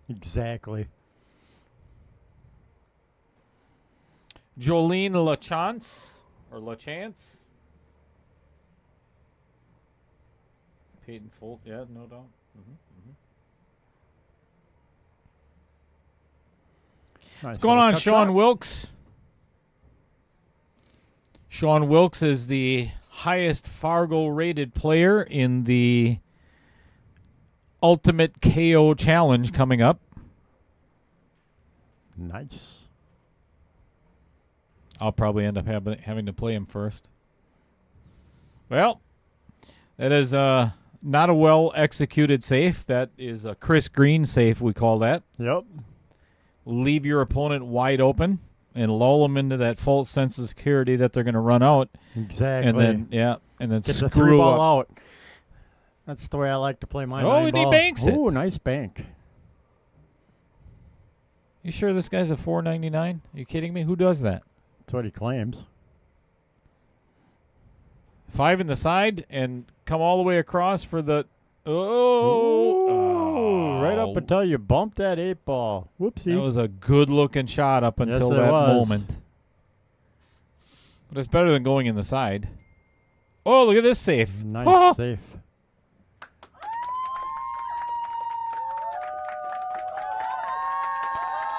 Exactly. Jolene LaChance or LaChance. Peyton Fultz, yeah, no doubt. Nice. What's going on, cut Sean shot. Wilkes? Sean Wilkes is the highest Fargo-rated player in the Ultimate KO Challenge coming up. Nice. I'll probably end up having to play him first. Well, that is not a well-executed save. That is a Chris Green save, we call that. Yep. Leave your opponent wide open and lull them into that false sense of security that they're going to run out. Exactly. And then, get the screw 3-ball up. out. That's the way I like to play my Oh, and he 9-ball. banks it. Ooh, nice bank. You sure this guy's a $4.99? Are you kidding me? Who does that? That's what he claims. 5 in the side and come all the way across for the... Oh, right up until you bumped that 8-ball. Whoopsie. That was a good-looking shot up until Yes, it that was. moment. But it's better than going in the side. Oh, look at this save. Nice Ah! safe.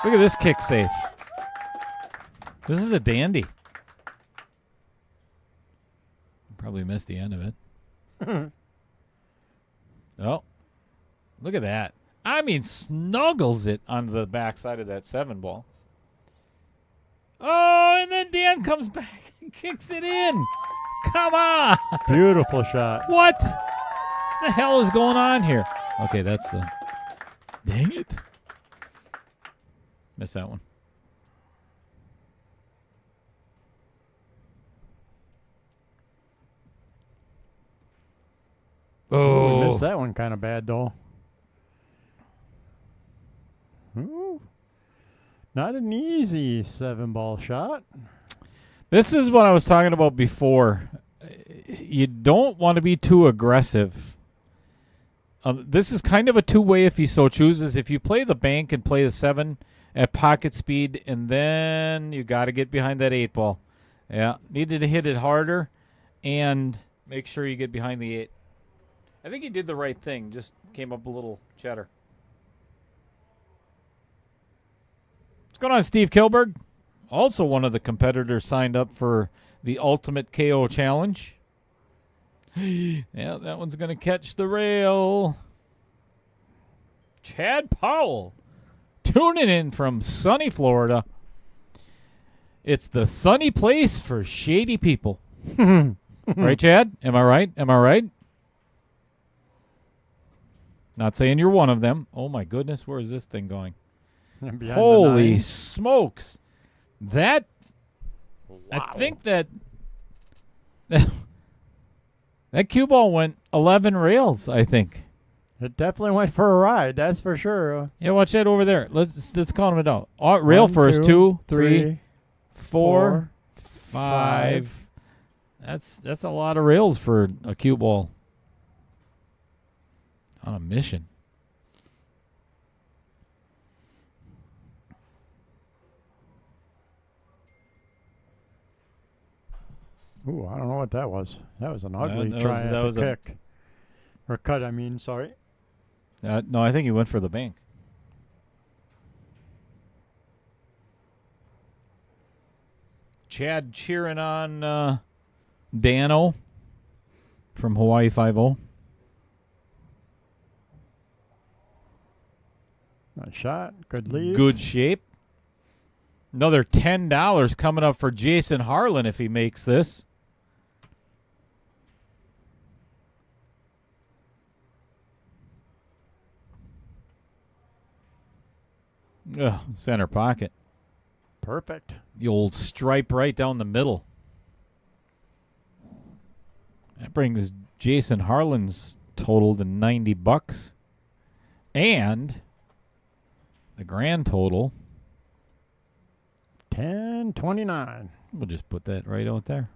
Look at this kick safe. This is a dandy. Probably missed the end of it. Oh, look at that. I mean, snuggles it on the backside of that 7-ball. Oh, and then Dan comes back and kicks it in. Come on. Beautiful shot. What the hell is going on here? Okay, that's the... Dang it. Missed that one. Oh, we missed that one kind of bad, though. Ooh. Not an easy 7-ball shot. This is what I was talking about before. You don't want to be too aggressive. This is kind of a two-way if he so chooses. If you play the bank and play the 7 at pocket speed, and then you got to get behind that 8 ball. Yeah, needed to hit it harder and make sure you get behind the 8. I think he did the right thing. Just came up a little cheddar. What's going on, Steve Kilberg? Also one of the competitors signed up for the Ultimate KO Challenge. Yeah, that one's going to catch the rail. Chad Powell tuning in from sunny Florida. It's the sunny place for shady people. Right, Chad? Am I right? Am I right? Not saying you're one of them. Oh, my goodness. Where is this thing going? Holy smokes. That, wow. I think that cue ball went 11 rails, I think. It definitely went for a ride, that's for sure. Yeah, watch that over there. Let's count it out. Rail 1, first, 2, 3, 4, 5. 5. That's a lot of rails for a cue ball. On a mission. Ooh, I don't know what that was. That was an ugly that try was at the kick. Or cut, I mean, sorry. No, I think he went for the bank. Chad cheering on Dano from Hawaii 5-0. Nice shot. Good lead. Good shape. Another $10 coming up for Jason Harlan if he makes this. Ugh, center pocket. Perfect. The old stripe right down the middle. That brings Jason Harlan's total to $90. And the grand total, $10.29. we'll just put that right out there.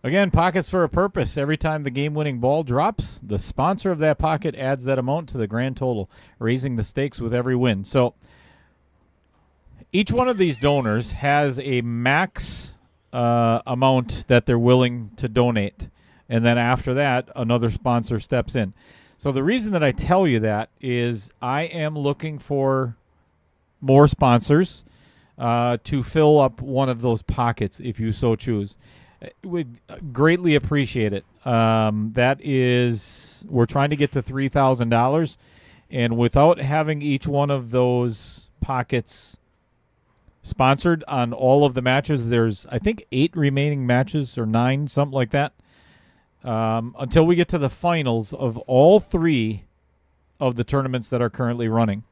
Again, pockets for a purpose. Every time the game-winning ball drops, the sponsor of that pocket adds that amount to the grand total, raising the stakes with every win. So each one of these donors has a max amount that they're willing to donate. And then after that, another sponsor steps in. So the reason that I tell you that is I am looking for more sponsors to fill up one of those pockets if you so choose. Would greatly appreciate it. That is, we're trying to get to $3,000, and without having each one of those pockets sponsored on all of the matches, there's I think 8 remaining matches or 9, something like that. Until we get to the finals of all 3 of the tournaments that are currently running.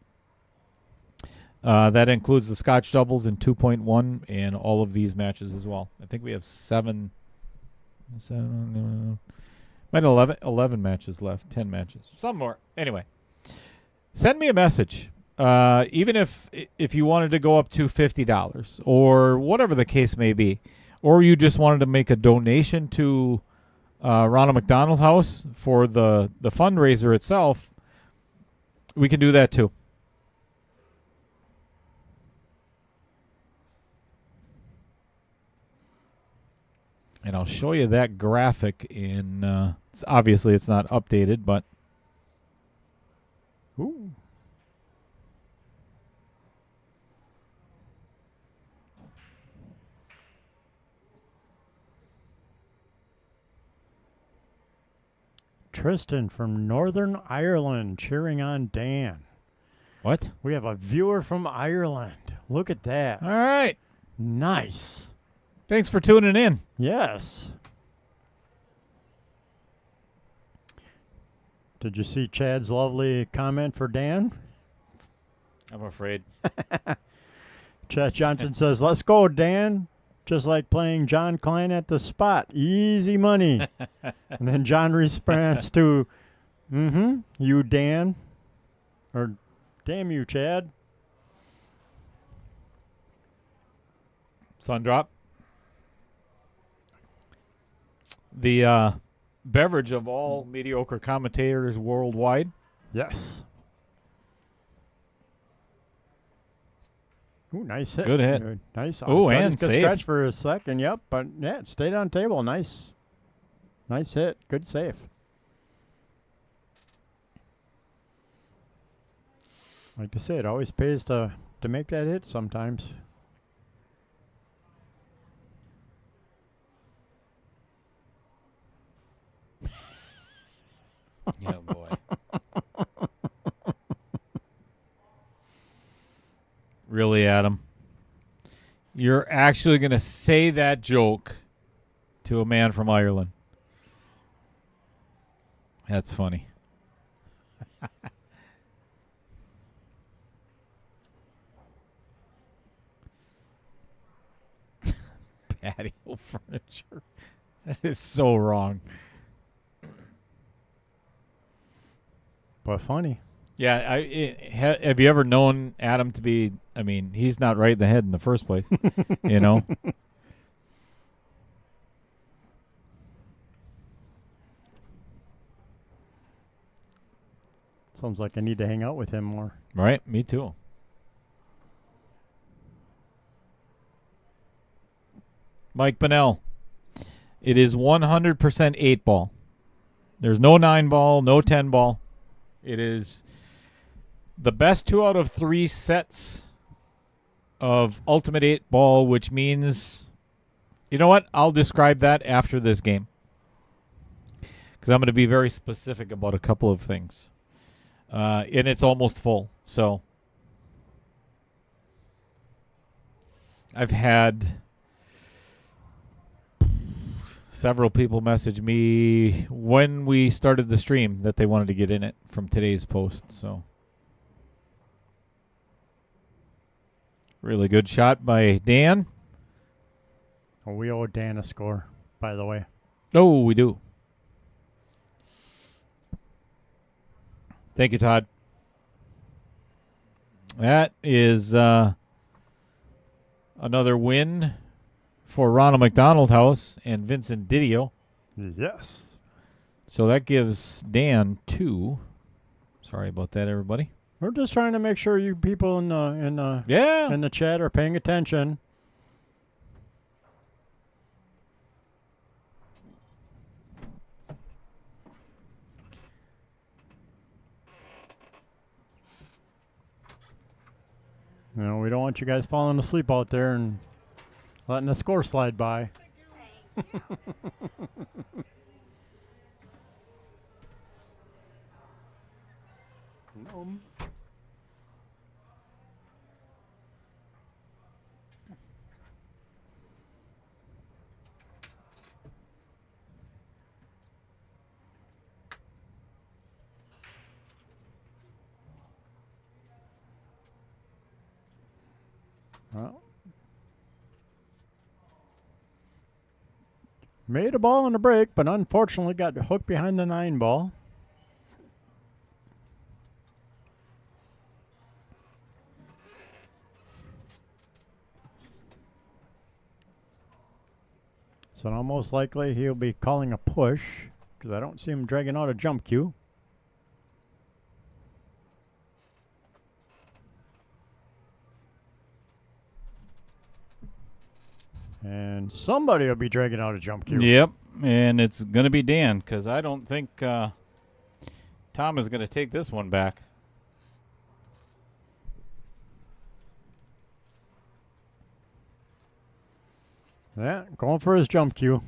That includes the Scotch doubles in 2.1 and all of these matches as well. I think we have 7 might 11 matches left, 10 matches, some more. Anyway, send me a message. Even if you wanted to go up to $50 or whatever the case may be, or you just wanted to make a donation to Ronald McDonald House for the fundraiser itself, we can do that too. And I'll show you that graphic in, obviously it's not updated, but. Ooh. Tristan from Northern Ireland cheering on Dan. What? We have a viewer from Ireland. Look at that. All right. Nice. Thanks for tuning in. Yes. Did you see Chad's lovely comment for Dan? I'm afraid. Chad Johnson says, "Let's go, Dan. Just like playing John Klein at the spot. Easy money." And then John responds to Mm-hmm. You, Dan. Or damn you, Chad. Sun drop. The beverage of all mediocre commentators worldwide. Yes. Ooh, nice hit. Good hit. Nice. Ooh, I thought and he could safe. scratch for a second. Yep, but yeah, it stayed on table. Nice. Nice hit. Good save. Like I say, it always pays to make that hit sometimes. Yeah, boy. Really, Adam? You're actually going to say that joke to a man from Ireland? That's funny. Patio furniture. That is so wrong. But funny. Yeah, have you ever known Adam to be? I mean, he's not right in the head in the first place. You know. Sounds like I need to hang out with him more. Right. Me too. Mike Bonnell. It is 100% 8 ball. There's no 9 ball, no 10 ball. It is the best 2 out of 3 sets of ultimate 8 ball, which means, you know what? I'll describe that after this game, because I'm going to be very specific about a couple of things. And it's almost full. So I've had several people message me when we started the stream that they wanted to get in it from today's post. So really good shot by Dan. Oh, we owe Dan a score, by the way. Oh, we do. Thank you, Todd. That is another win for Ronald McDonald House and Vincent Didio. Yes. So that gives Dan 2. Sorry about that, everybody. We're just trying to make sure you people in the chat are paying attention. You know, we don't want you guys falling asleep out there and letting the score slide by. Well, made a ball in the break, but unfortunately got hooked behind the 9 ball. So now most likely he'll be calling a push, because I don't see him dragging out a jump cue. And somebody will be dragging out a jump cue. Yep, and it's going to be Dan, because I don't think Tom is going to take this one back. Yeah, going for his jump cue.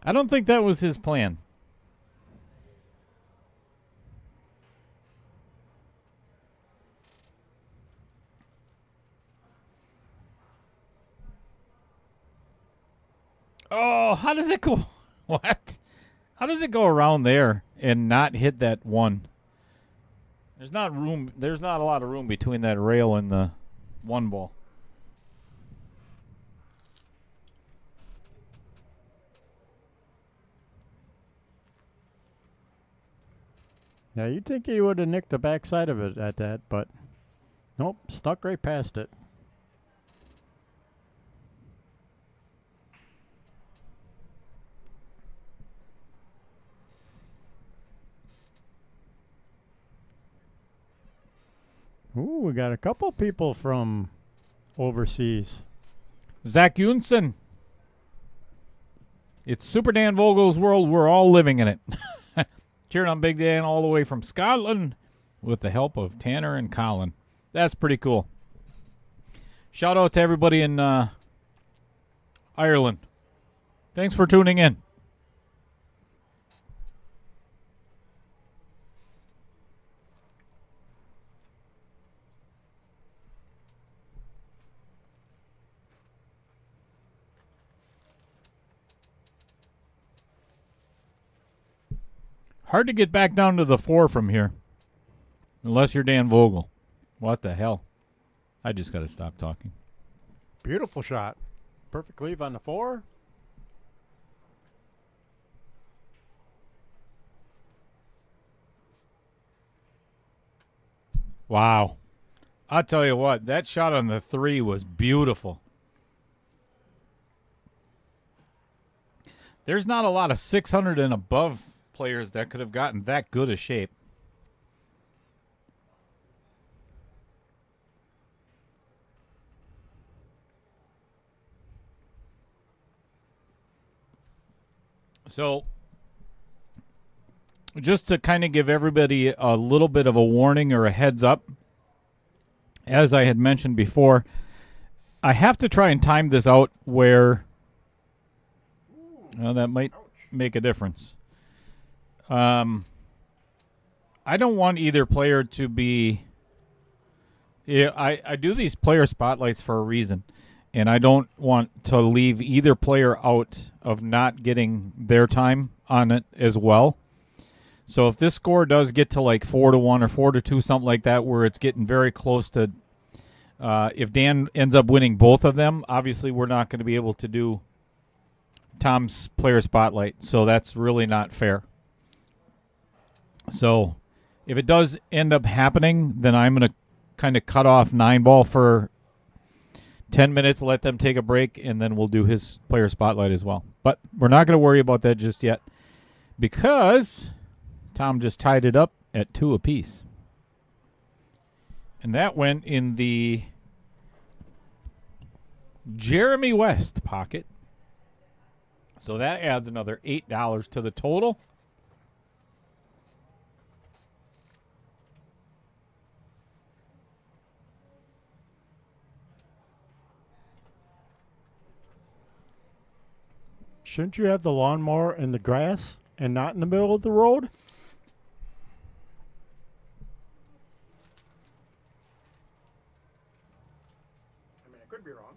I don't think that was his plan. Oh, how does it go? What? How does it go around there and not hit that one? There's not room. There's not a lot of room between that rail and the 1 ball. Yeah, you'd think he would have nicked the backside of it at that, but nope, snuck right past it. Ooh, we got a couple people from overseas. Zach Yunsen. It's Super Dan Vogel's world. We're all living in it. Cheering on Big Dan all the way from Scotland with the help of Tanner and Colin. That's pretty cool. Shout out to everybody in Ireland. Thanks for tuning in. Hard to get back down to the 4 from here. Unless you're Dan Vogel. What the hell? I just got to stop talking. Beautiful shot. Perfect leave on the 4. Wow. I'll tell you what, that shot on the 3 was beautiful. There's not a lot of 600 and above players that could have gotten that good a shape. So, just to kind of give everybody a little bit of a warning or a heads up, as I had mentioned before, I have to try and time this out where that might make a difference. I don't want either player to be... Yeah, I do these player spotlights for a reason, and I don't want to leave either player out of not getting their time on it as well. So if this score does get to like 4-1 or 4-2, something like that, where it's getting very close to... if Dan ends up winning both of them, obviously we're not going to be able to do Tom's player spotlight, so that's really not fair. So if it does end up happening, then I'm going to kind of cut off 9-ball for 10 minutes, let them take a break, and then we'll do his player spotlight as well. But we're not going to worry about that just yet because Tom just tied it up at 2 apiece. And that went in the Jeremy West pocket. So that adds another $8 to the total. Shouldn't you have the lawnmower in the grass and not in the middle of the road? I mean, I could be wrong.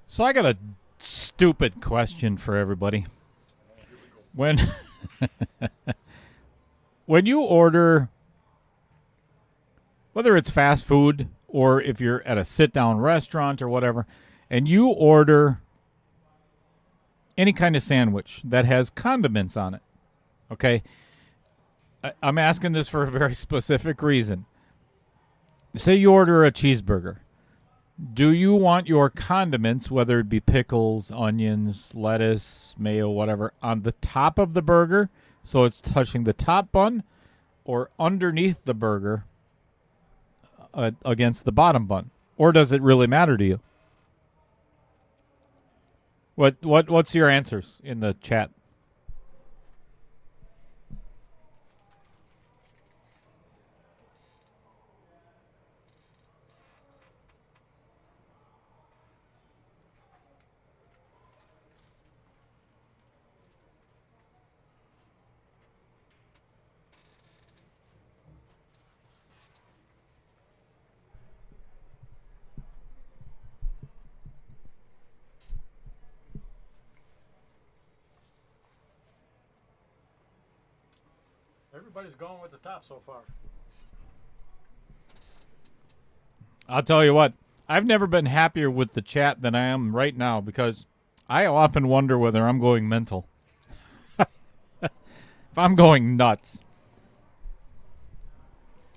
So I got a stupid question for everybody. When when you order, whether it's fast food or if you're at a sit-down restaurant or whatever, and you order any kind of sandwich that has condiments on it, okay? I'm asking this for a very specific reason. Say you order a cheeseburger. Do you want your condiments, whether it be pickles, onions, lettuce, mayo, whatever, on the top of the burger so it's touching the top bun, or underneath the burger against the bottom bun? Or does it really matter to you? What's your answers in the chat? Everybody's going with the top so far. I'll tell you what. I've never been happier with the chat than I am right now because I often wonder whether I'm going mental. If I'm going nuts.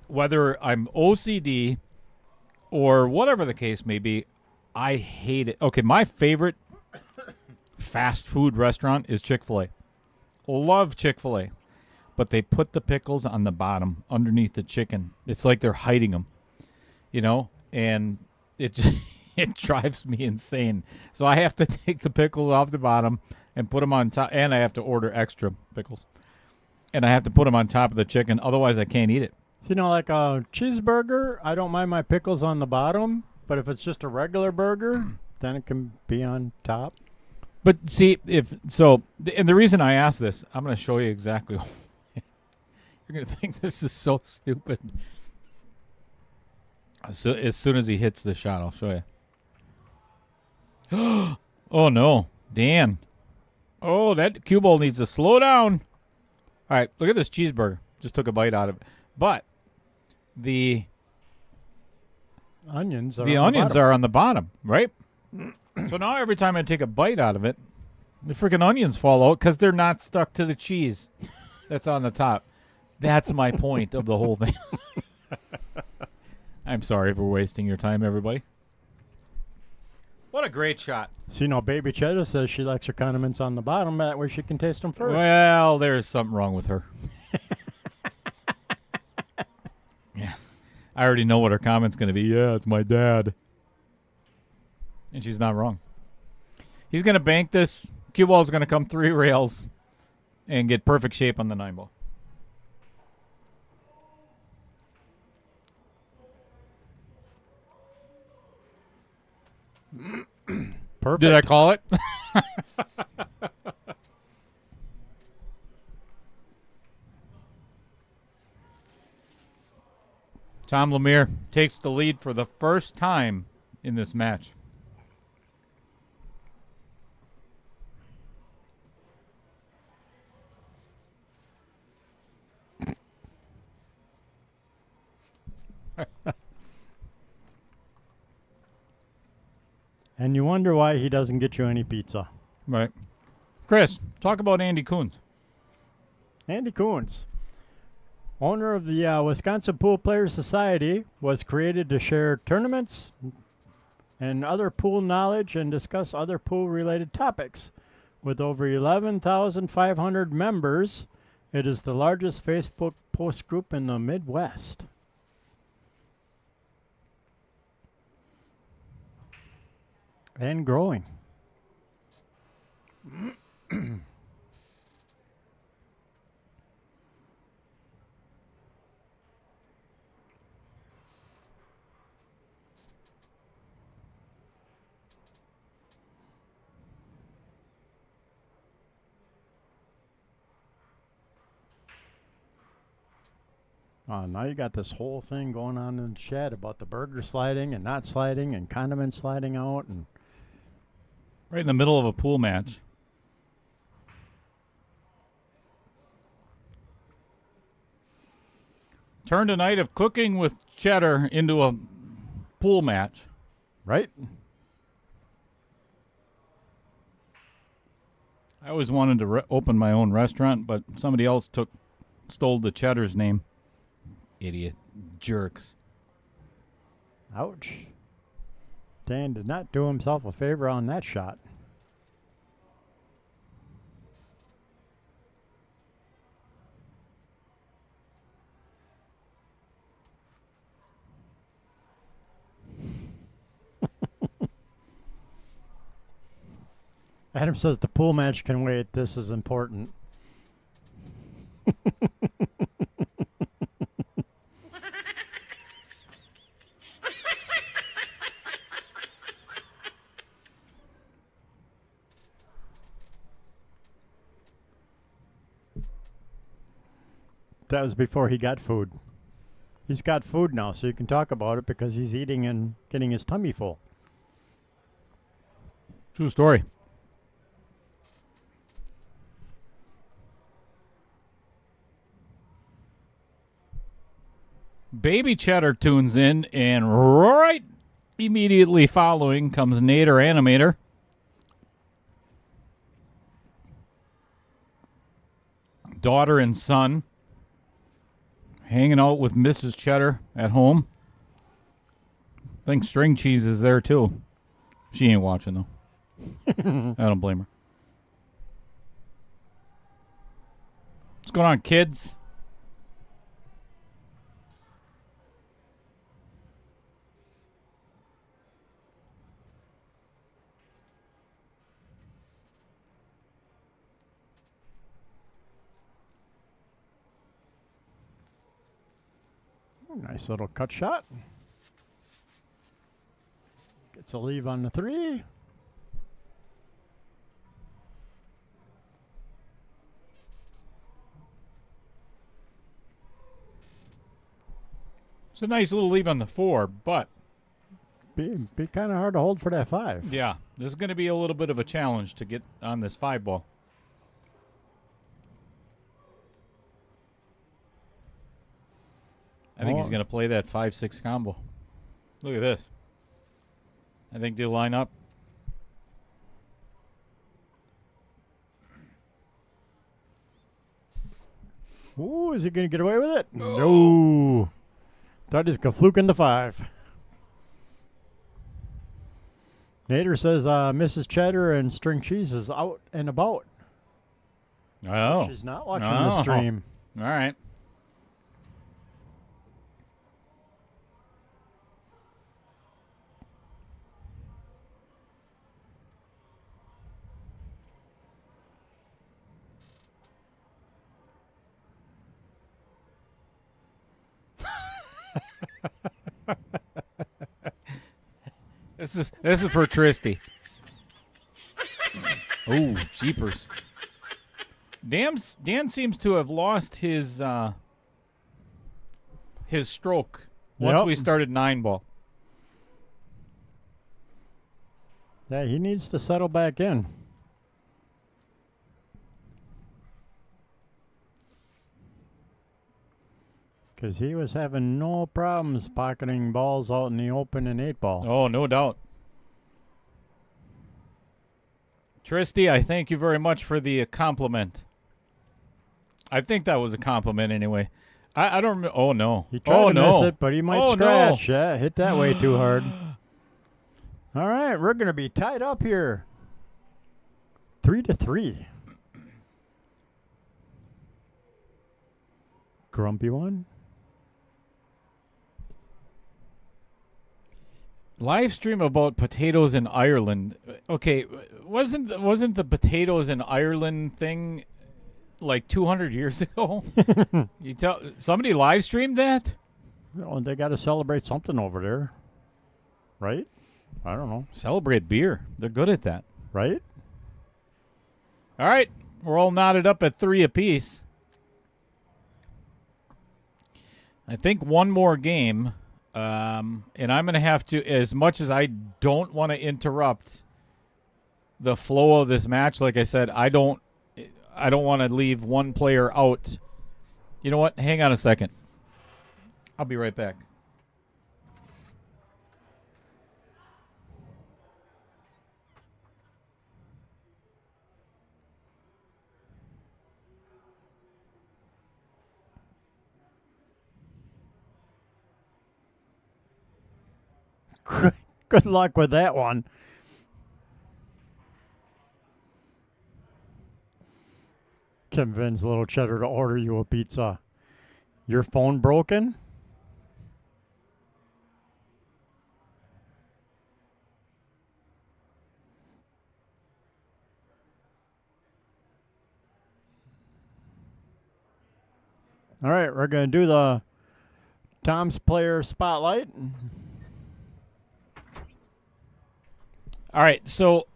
Whether I'm OCD or whatever the case may be, I hate it. Okay, my favorite fast food restaurant is Chick-fil-A. Love Chick-fil-A. But they put the pickles on the bottom underneath the chicken. It's like they're hiding them, and it just, it drives me insane. So I have to take the pickles off the bottom and put them on top, and I have to order extra pickles. And I have to put them on top of the chicken, otherwise I can't eat it. So, like a cheeseburger, I don't mind my pickles on the bottom, but if it's just a regular burger, then it can be on top. But see, and the reason I ask this, I'm going to show you exactly. You're going to think this is so stupid. So as soon as he hits the shot, I'll show you. Oh, no. Dan. Oh, that cue ball needs to slow down. All right, look at this cheeseburger. Just took a bite out of it. But the onions are on the bottom, right? So now every time I take a bite out of it, the freaking onions fall out because they're not stuck to the cheese that's on the top. That's my point of the whole thing. I'm sorry for wasting your time, everybody. What a great shot. See, Baby Cheddar says she likes her condiments on the bottom. That way she can taste them first. Well, there's something wrong with her. Yeah. I already know what her comment's going to be. Yeah, it's my dad. And she's not wrong. He's going to bank this. Cue ball's going to come 3 rails and get perfect shape on the 9 ball. Perfect. Did I call it? Tom Lemere takes the lead for the first time in this match. And you wonder why he doesn't get you any pizza. Right. Chris, talk about Andy Coons. Andy Coons, owner of the Wisconsin Pool Players Society, was created to share tournaments and other pool knowledge and discuss other pool-related topics. With over 11,500 members, it is the largest Facebook post group in the Midwest. And growing. Now you got this whole thing going on in the chat about the burger sliding and not sliding and condiments sliding out and Right in the middle of a pool match. Turned a night of cooking with cheddar into a pool match. right. I always wanted to open my own restaurant, but somebody else stole the cheddar's name. Idiot. Jerks. Ouch. Dan did not do himself a favor on that shot. Adam says the pool match can wait. This is important. That was before he got food. He's got food now, so you can talk about it because he's eating and getting his tummy full. True story. Baby Cheddar tunes in, and right immediately following comes Nader Animator. Daughter and son hanging out with Mrs. Cheddar at home. I think String Cheese is there too. She ain't watching though. I don't blame her. What's going on, kids? Nice little cut shot. Gets a leave on the 3. It's a nice little leave on the 4, but Be kind of hard to hold for that 5. yeah, this is going to be a little bit of a challenge to get on this 5 ball. I think he's going to play that 5-6 combo. Look at this. I think they'll line up. Ooh, is he going to get away with it? No. That is Gafluke the 5. Nader says Mrs. Cheddar and String Cheese is out and about. Oh. She's not watching the stream. All right. This is for Tristy. Oh, jeepers. Dan seems to have lost his stroke once we started 9 ball. Yeah, he needs to settle back in. Because he was having no problems pocketing balls out in the open in 8 ball. Oh, no doubt. Tristy, I thank you very much for the compliment. I think that was a compliment anyway. I don't remember. Oh, no. He tried to no. miss it, but he might scratch. No. Yeah, hit that way too hard. All right, we're going to be tied up here. 3-3. Grumpy one. Live stream about potatoes in Ireland. Okay, wasn't the potatoes in Ireland thing like 200 years ago? You tell somebody live streamed that? Well, they got to celebrate something over there, right? I don't know. Celebrate beer. They're good at that, right? All right, we're all knotted up at 3 apiece. I think one more game. And I'm going to have to, as much as I don't want to interrupt the flow of this match, like I said, I don't want to leave one player out. You know what? Hang on a second. I'll be right back. Good luck with that one. Convince little Cheddar to order you a pizza. Your phone broken? All right, we're going to do the Tom's Player Spotlight. All right, so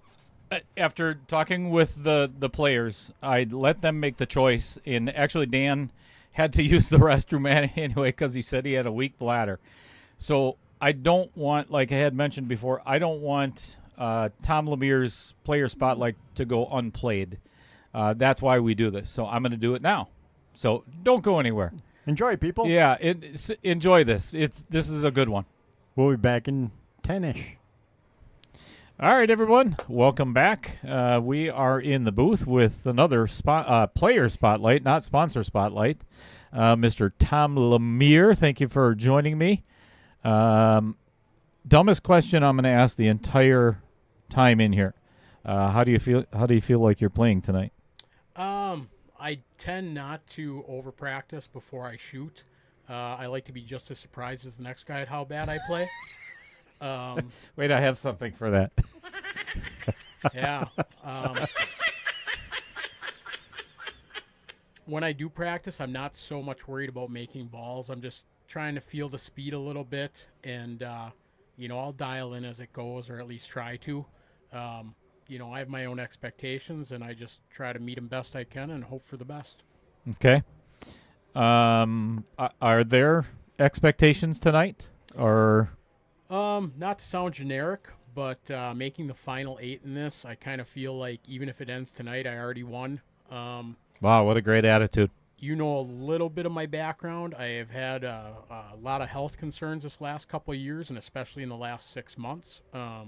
after talking with the players, I let them make the choice. And actually, Dan had to use the restroom anyway because he said he had a weak bladder. So I don't want, like I had mentioned before, I don't want Tom Lemere's Player Spotlight to go unplayed. That's why we do this. So I'm going to do it now. So don't go anywhere. Enjoy, people. Yeah, enjoy this. This is a good one. We'll be back in 10-ish. All right, everyone, welcome back. We are in the booth with another player spotlight, not sponsor spotlight. Mr. Tom Lemere, thank you for joining me. Dumbest question I'm going to ask the entire time in here. How do you feel? How do you feel like you're playing tonight? I tend not to over practice before I shoot. I like to be just as surprised as the next guy at how bad I play. Wait, I have something for that. Yeah. When I do practice, I'm not so much worried about making balls. I'm just trying to feel the speed a little bit, and I'll dial in as it goes, or at least try to. I have my own expectations, and I just try to meet them best I can and hope for the best. Okay. Are there expectations tonight, or? Not to sound generic, but making the final 8 in this, I kind of feel like even if it ends tonight, I already won. Wow, what a great attitude. You know a little bit of my background. I have had a lot of health concerns this last couple of years, and especially in the last 6 months. A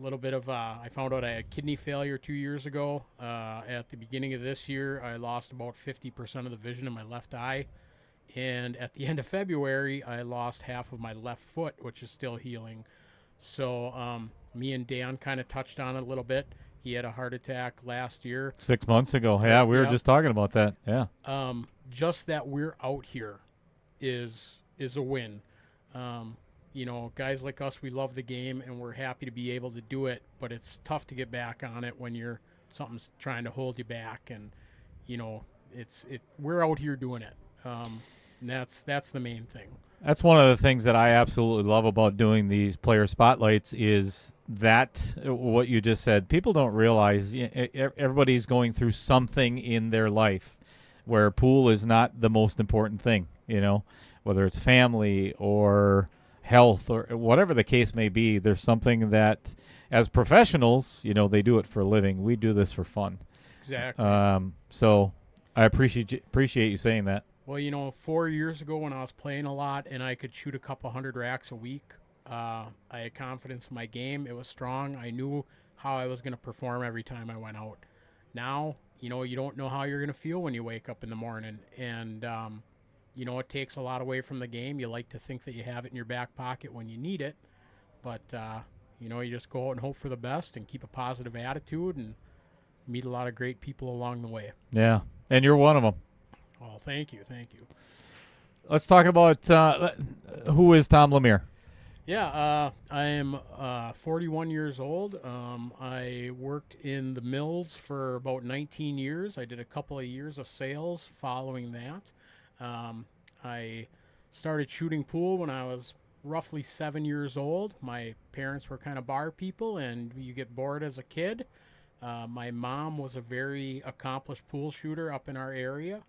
little bit of, I found out I had kidney failure 2 years ago. At the beginning of this year, I lost about 50% of the vision in my left eye. And at the end of February, I lost half of my left foot, which is still healing. So me and Dan kind of touched on it a little bit. He had a heart attack last year. 6 months ago. Yeah, we were just talking about that. Yeah. Just that we're out here is a win. Guys like us, we love the game, and we're happy to be able to do it. But it's tough to get back on it when something's trying to hold you back. And, we're out here doing it. And that's the main thing. That's one of the things that I absolutely love about doing these player spotlights is that what you just said. People don't realize everybody's going through something in their life where pool is not the most important thing, whether it's family or health or whatever the case may be. There's something that as professionals, they do it for a living. We do this for fun. Exactly. So I appreciate you saying that. Well, 4 years ago when I was playing a lot and I could shoot a couple hundred racks a week, I had confidence in my game. It was strong. I knew how I was going to perform every time I went out. Now, you don't know how you're going to feel when you wake up in the morning. And, it takes a lot away from the game. You like to think that you have it in your back pocket when you need it. But, you just go out and hope for the best and keep a positive attitude and meet a lot of great people along the way. Yeah, and you're one of them. Oh, thank you. Let's talk about who is Tom Lemere. Yeah, I am 41 years old. I worked in the mills for about 19 years. I did a couple of years of sales following that. I started shooting pool when I was roughly 7 years old. My parents were kind of bar people, and you get bored as a kid. My mom was a very accomplished pool shooter up in our area.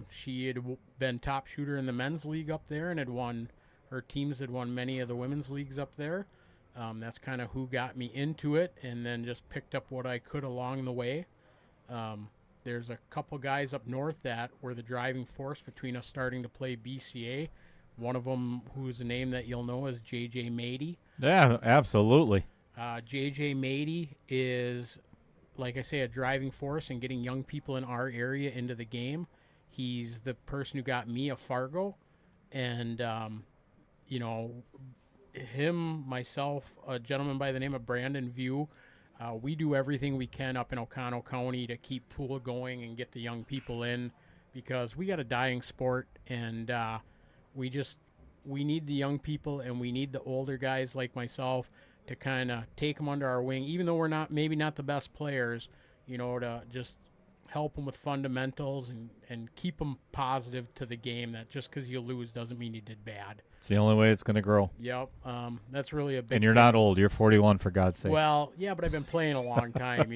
She had been top shooter in the men's league up there and her teams had won many of the women's leagues up there. That's kind of who got me into it, and then just picked up what I could along the way. There's a couple guys up north that were the driving force between us starting to play BCA. One of them, who's a name that you'll know, is J.J. Mady. Yeah, absolutely. J.J. Mady is, like I say, a driving force in getting young people in our area into the game. He's the person who got me a Fargo, and him, myself, a gentleman by the name of Brandon View, we do everything we can up in Oconto County to keep pool going and get the young people in, because we got a dying sport, and we need the young people, and we need the older guys like myself to kind of take them under our wing, even though we're maybe not the best players, to just help them with fundamentals and keep them positive to the game, that just because you lose doesn't mean you did bad. It's the only way it's going to grow. Yep. That's really a big And you're thing. not old. You're 41, for God's sake. Well, yeah, but I've been playing a long time,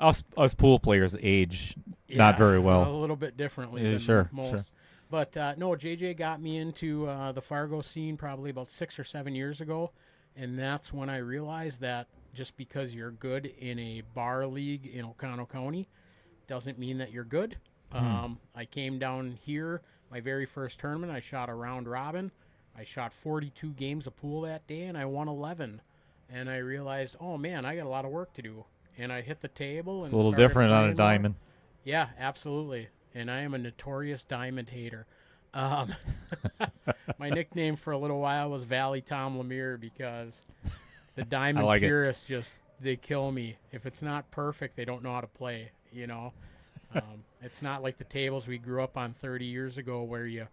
Us pool players age not very well. A little bit differently Yeah, than sure. most. But, no, JJ got me into the Fargo scene probably about 6 or 7 years ago, and that's when I realized that just because you're good in a bar league in Oconto County doesn't mean that you're good. I came down here, my very first tournament. I shot a round robin. I shot 42 games of pool that day, and I won 11. And I realized, oh man, I got a lot of work to do. And I hit the table. It's and a little started different on a playing more. diamond. Yeah, absolutely. And I am a notorious diamond hater. My nickname for a little while was Valley Tom Lemere because the diamond like it. purists they kill me. If it's not perfect, they don't know how to play, you know. It's not like the tables we grew up on 30 years ago where you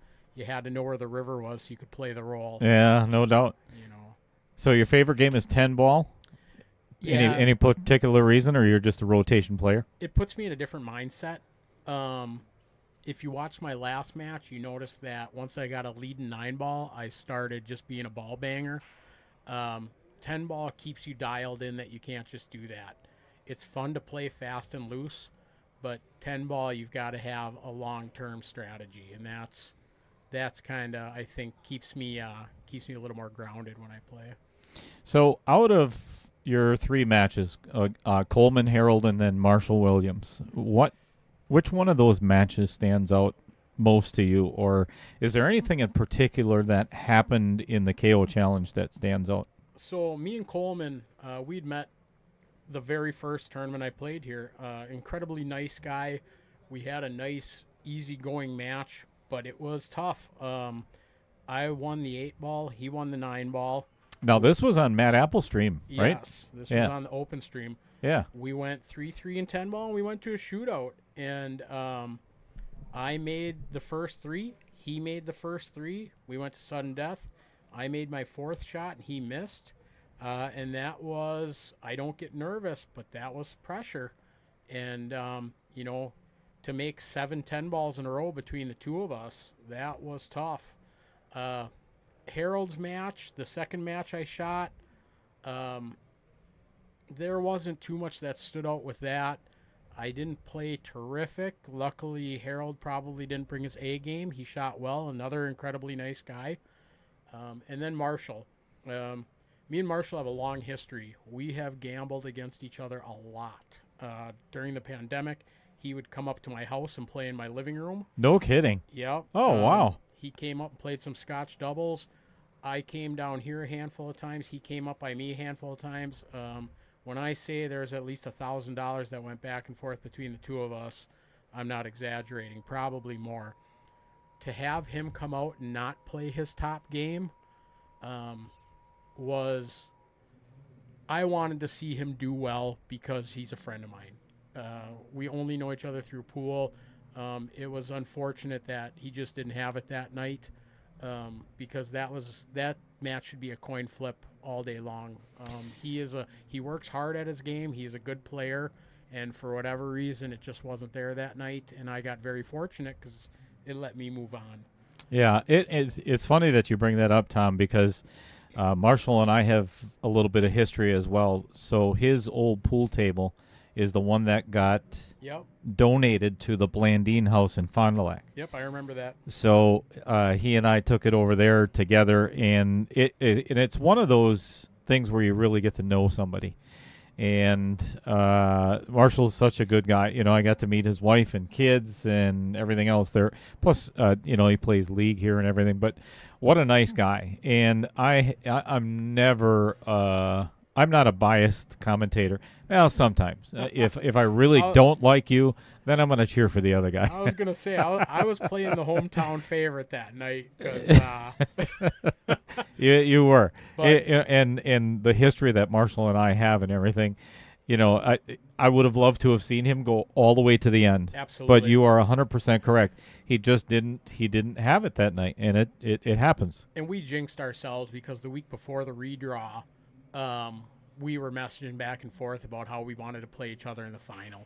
had to know where the river was so you could play the role. Yeah, no doubt. You know. So your favorite game is 10 ball? Yeah. Any particular reason, or you're just a rotation player? It puts me in a different mindset. If you watch my last match, you notice that once I got a lead in 9 ball, I started just being a ball banger. 10 ball keeps you dialed in that you can't just do that. It's fun to play fast and loose, but 10 ball you've got to have a long-term strategy, and that's kind of, I think, keeps me a little more grounded when I play. So out of your 3 matches, Coleman, Harold, and then Marshall Williams, which one of those matches stands out most to you, or is there anything in particular that happened in the KO Challenge that stands out? So me and Coleman, we'd met the very first tournament I played here. Incredibly nice guy. We had a nice, easygoing match, but it was tough. I won the 8 ball. He won the 9 ball. Now, this was on Matt Apple stream, right? Yes, this was on the open stream. Yeah. We went 3-3 and 10 ball, and we went to a shootout. And I made the first 3. He made the first 3. We went to sudden death. I made my 4th shot, and he missed. And that was, I don't get nervous, but that was pressure. And, you know, to make 7 10 balls in a row between the two of us, that was tough. Harold's match, the second match I shot, there wasn't too much that stood out with that. I didn't play terrific. Luckily, Harold probably didn't bring his A game. He shot well, another incredibly nice guy. And then Marshall. Me and Marshall have a long history. We have gambled against each other a lot. During the pandemic, he would come up to my house and play in my living room. No kidding. Yep. Oh, wow. He came up and played some Scotch doubles. I came down here a handful of times. He came up by me a handful of times. When I say there's at least $1,000 that went back and forth between the two of us, I'm not exaggerating, probably more. To have him come out and not play his top game was, I wanted to see him do well because he's a friend of mine. We only know each other through pool. It was unfortunate that he just didn't have it that night, because that match should be a coin flip all day long. He works hard at his game. He's a good player, and for whatever reason, it just wasn't there that night. And I got very fortunate because it let me move on. Yeah, it's funny that you bring that up, Tom, because Marshall and I have a little bit of history as well. So his old pool table is the one that got donated to the Blandine House in Fond du Lac. Yep, I remember that. So he and I took it over there together, and it's one of those things where you really get to know somebody. And Marshall's such a good guy. You know, I got to meet his wife and kids and everything else there. Plus, you know, he plays league here and everything. But what a nice guy. And I'm never I'm not a biased commentator. Well, sometimes. If I really don't like you, then I'm going to cheer for the other guy. I was going to say, I was playing the hometown favorite that night. Cause, you were. But, and the history that Marshall and I have and everything, you know, I would have loved to have seen him go all the way to the end. Absolutely. But you are 100% correct. He just didn't have it that night, and it happens. And we jinxed ourselves because the week before the redraw, we were messaging back and forth about how we wanted to play each other in the final.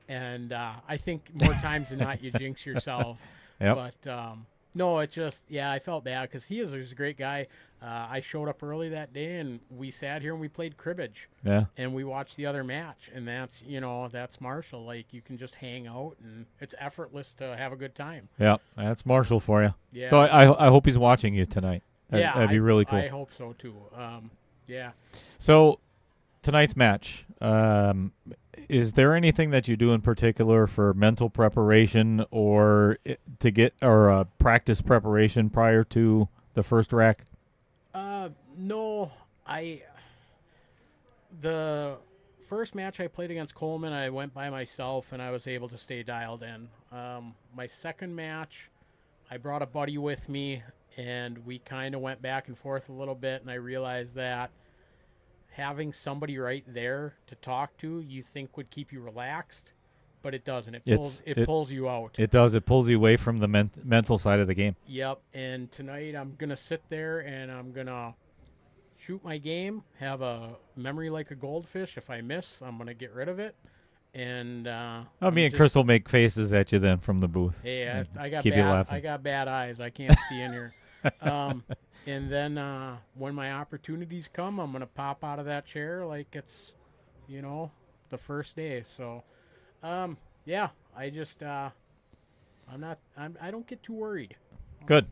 And I think more times than not, you jinx yourself. Yep. But no, it just, I felt bad because he is a great guy. I showed up early that day, and we sat here and we played cribbage. Yeah. And we watched the other match. And that's, that's Marshall. Like, you can just hang out, and it's effortless to have a good time. Yeah, that's Marshall for you. Yeah. So I hope he's watching you tonight. That'd be really cool. I hope so, too. Yeah. So tonight's match, is there anything that you do in particular for mental preparation or practice preparation prior to the first rack? No, the first match I played against Coleman, I went by myself and I was able to stay dialed in. My second match, I brought a buddy with me and we kind of went back and forth a little bit, and I realized that having somebody right there to talk to, you think would keep you relaxed, but it doesn't. It pulls you out. It does. It pulls you away from the mental side of the game. Yep. And tonight I'm going to sit there and I'm going to shoot my game, have a memory like a goldfish. If I miss, I'm going to get rid of it. And me and Chris will make faces at you then from the booth. Hey, I got keep you laughing. I got bad eyes. I can't see in here. And then when my opportunities come, I'm gonna pop out of that chair like it's, the first day. So, yeah, I just I don't get too worried. Good.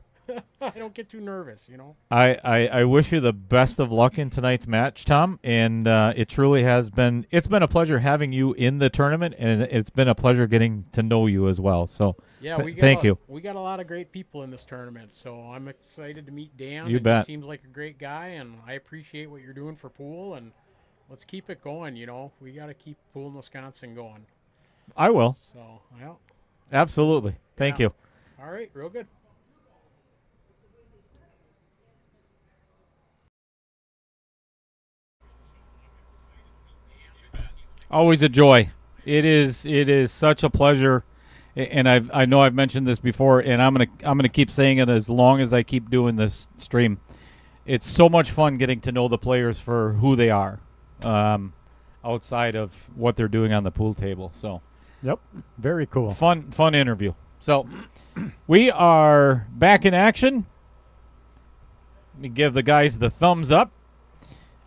I don't get too nervous. I wish you the best of luck in tonight's match, Tom. And it truly has been. It's been a pleasure having you in the tournament, and it's been a pleasure getting to know you as well. So. Yeah, thank you. We got a lot of great people in this tournament, so I'm excited to meet Dan. You bet. He seems like a great guy, and I appreciate what you're doing for pool, and let's keep it going, We got to keep pool in Wisconsin going. I will. So, well. Absolutely. Thank you. All right, real good. Always a joy. It is such a pleasure. And I know I've mentioned this before, and I'm gonna keep saying it as long as I keep doing this stream. It's so much fun getting to know the players for who they are, outside of what they're doing on the pool table. So, yep, very cool. Fun interview. So, we are back in action. Let me give the guys the thumbs up,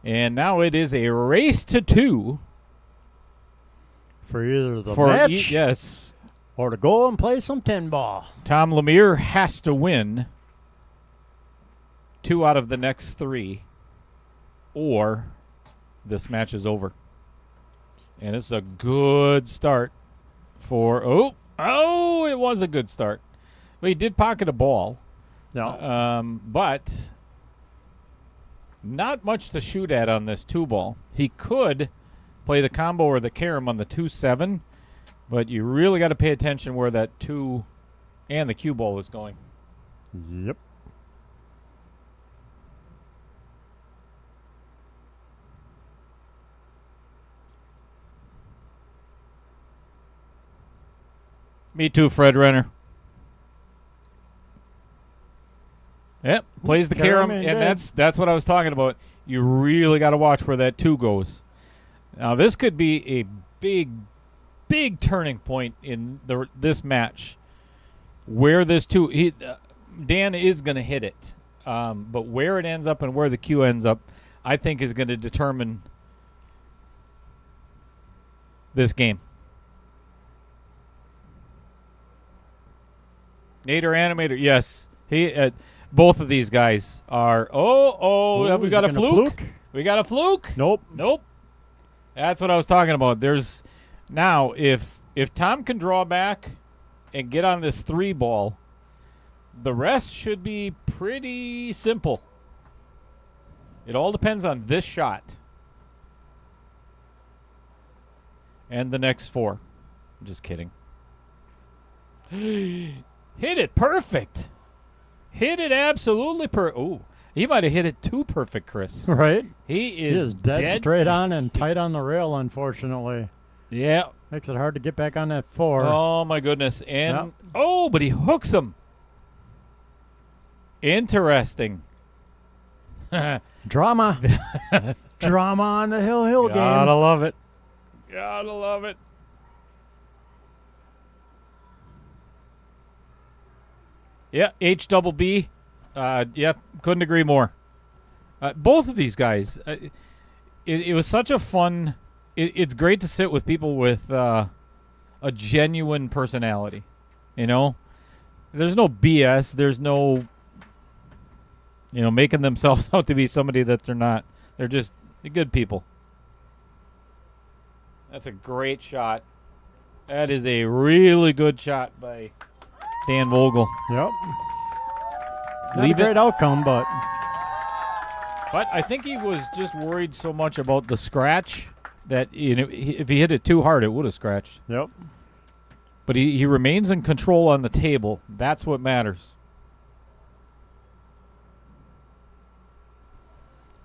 and now it is a race to 2 for either the match. Yes. Or to go and play some 10-ball. Tom Lemere has to win 2 out of the next 3, or this match is over. And it's a good start for... Oh, it was a good start. Well, he did pocket a ball. Yeah. But not much to shoot at on this 2-ball. He could play the combo or the carom on the 2-7, but you really got to pay attention where that 2 and the cue ball was going. Yep. Me too, Fred Renner. Yep, plays the carom, and that's what I was talking about. You really got to watch where that 2 goes. Now, this could be a big turning point in this match. Where this 2, Dan is going to hit it, but where it ends up and where the cue ends up, I think is going to determine this game. Nader Animator, yes, both of these guys are. Have we got a fluke? We got a fluke? Nope. That's what I was talking about. Now, if Tom can draw back and get on this 3-ball, the rest should be pretty simple. It all depends on this shot and the next 4. I'm just kidding. Hit it perfect. Hit it absolutely perfect. Oh, he might have hit it too perfect, Chris. Right. He is dead straight on and tight on the rail, unfortunately. Yeah. Makes it hard to get back on that 4. Oh, my goodness. And but he hooks him. Interesting. Drama. Drama on the Hill game. Gotta love it. Gotta love it. Yeah, HBB. Couldn't agree more. Both of these guys. It was such a fun... It's great to sit with people with a genuine personality. There's no BS. There's no, making themselves out to be somebody that they're not. They're just good people. That's a great shot. That is a really good shot by Dan Vogel. Yep. Not Leave a great it. outcome, but But I think he was just worried so much about the scratch that if he hit it too hard, it would have scratched. yep. But he remains in control on the table. That's what matters.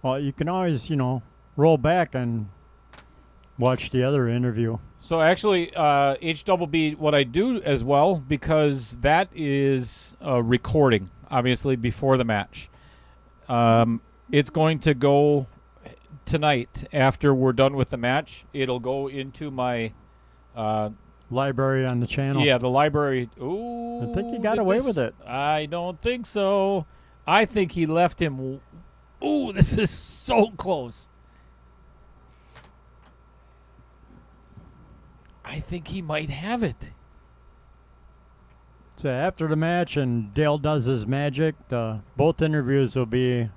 Well, you can always, roll back and watch the other interview. So actually, HBB, what I do as well, because that is recording, obviously, before the match. It's going to go tonight after we're done with the match. It'll go into my Library on the channel. the library. Ooh, I think he got away with it. I don't think so. I think he left him. Ooh, this is so close. I think he might have it. So after the match and Dale does his magic, both interviews will be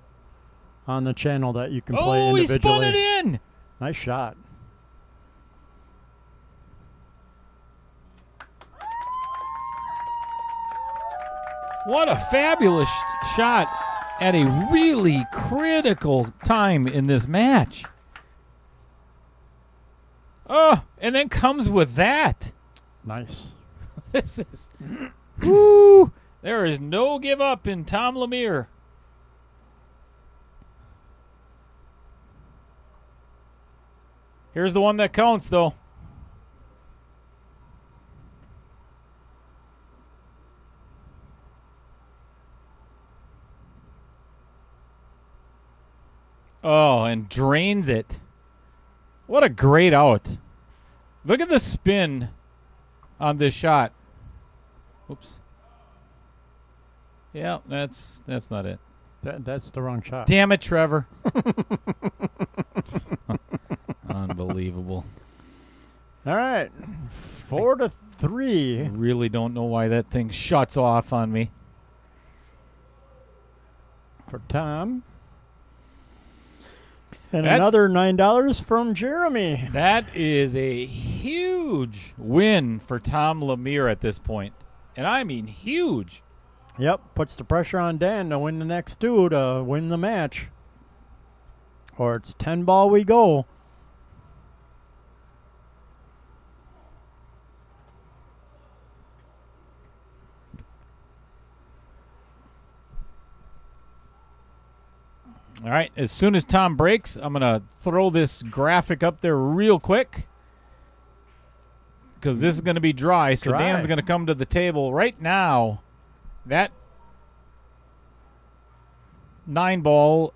on the channel that you can play Oh, he individually. spun it in. Nice shot. What a fabulous shot at a really critical time in this match. Oh, and then comes with that. Nice. This is... Woo! There is no give up in Tom Lemere. Here's the one that counts, though. Oh, and drains it. What a great out. Look at the spin on this shot. Oops. Yeah, that's not it. That's the wrong shot. Damn it, Trevor. Unbelievable. All right. 4-3. I really don't know why that thing shuts off on me. For Tom. And That- another $9 from Jeremy. That is a huge win for Tom Lemere at this point. And I mean huge. Yep, puts the pressure on Dan to win the next two to win the match. Or it's 10 ball we go. All right, as soon as Tom breaks, I'm going to throw this graphic up there real quick because this is going to be dry, so Dry. Dan's going to come to the table right now. That 9 ball,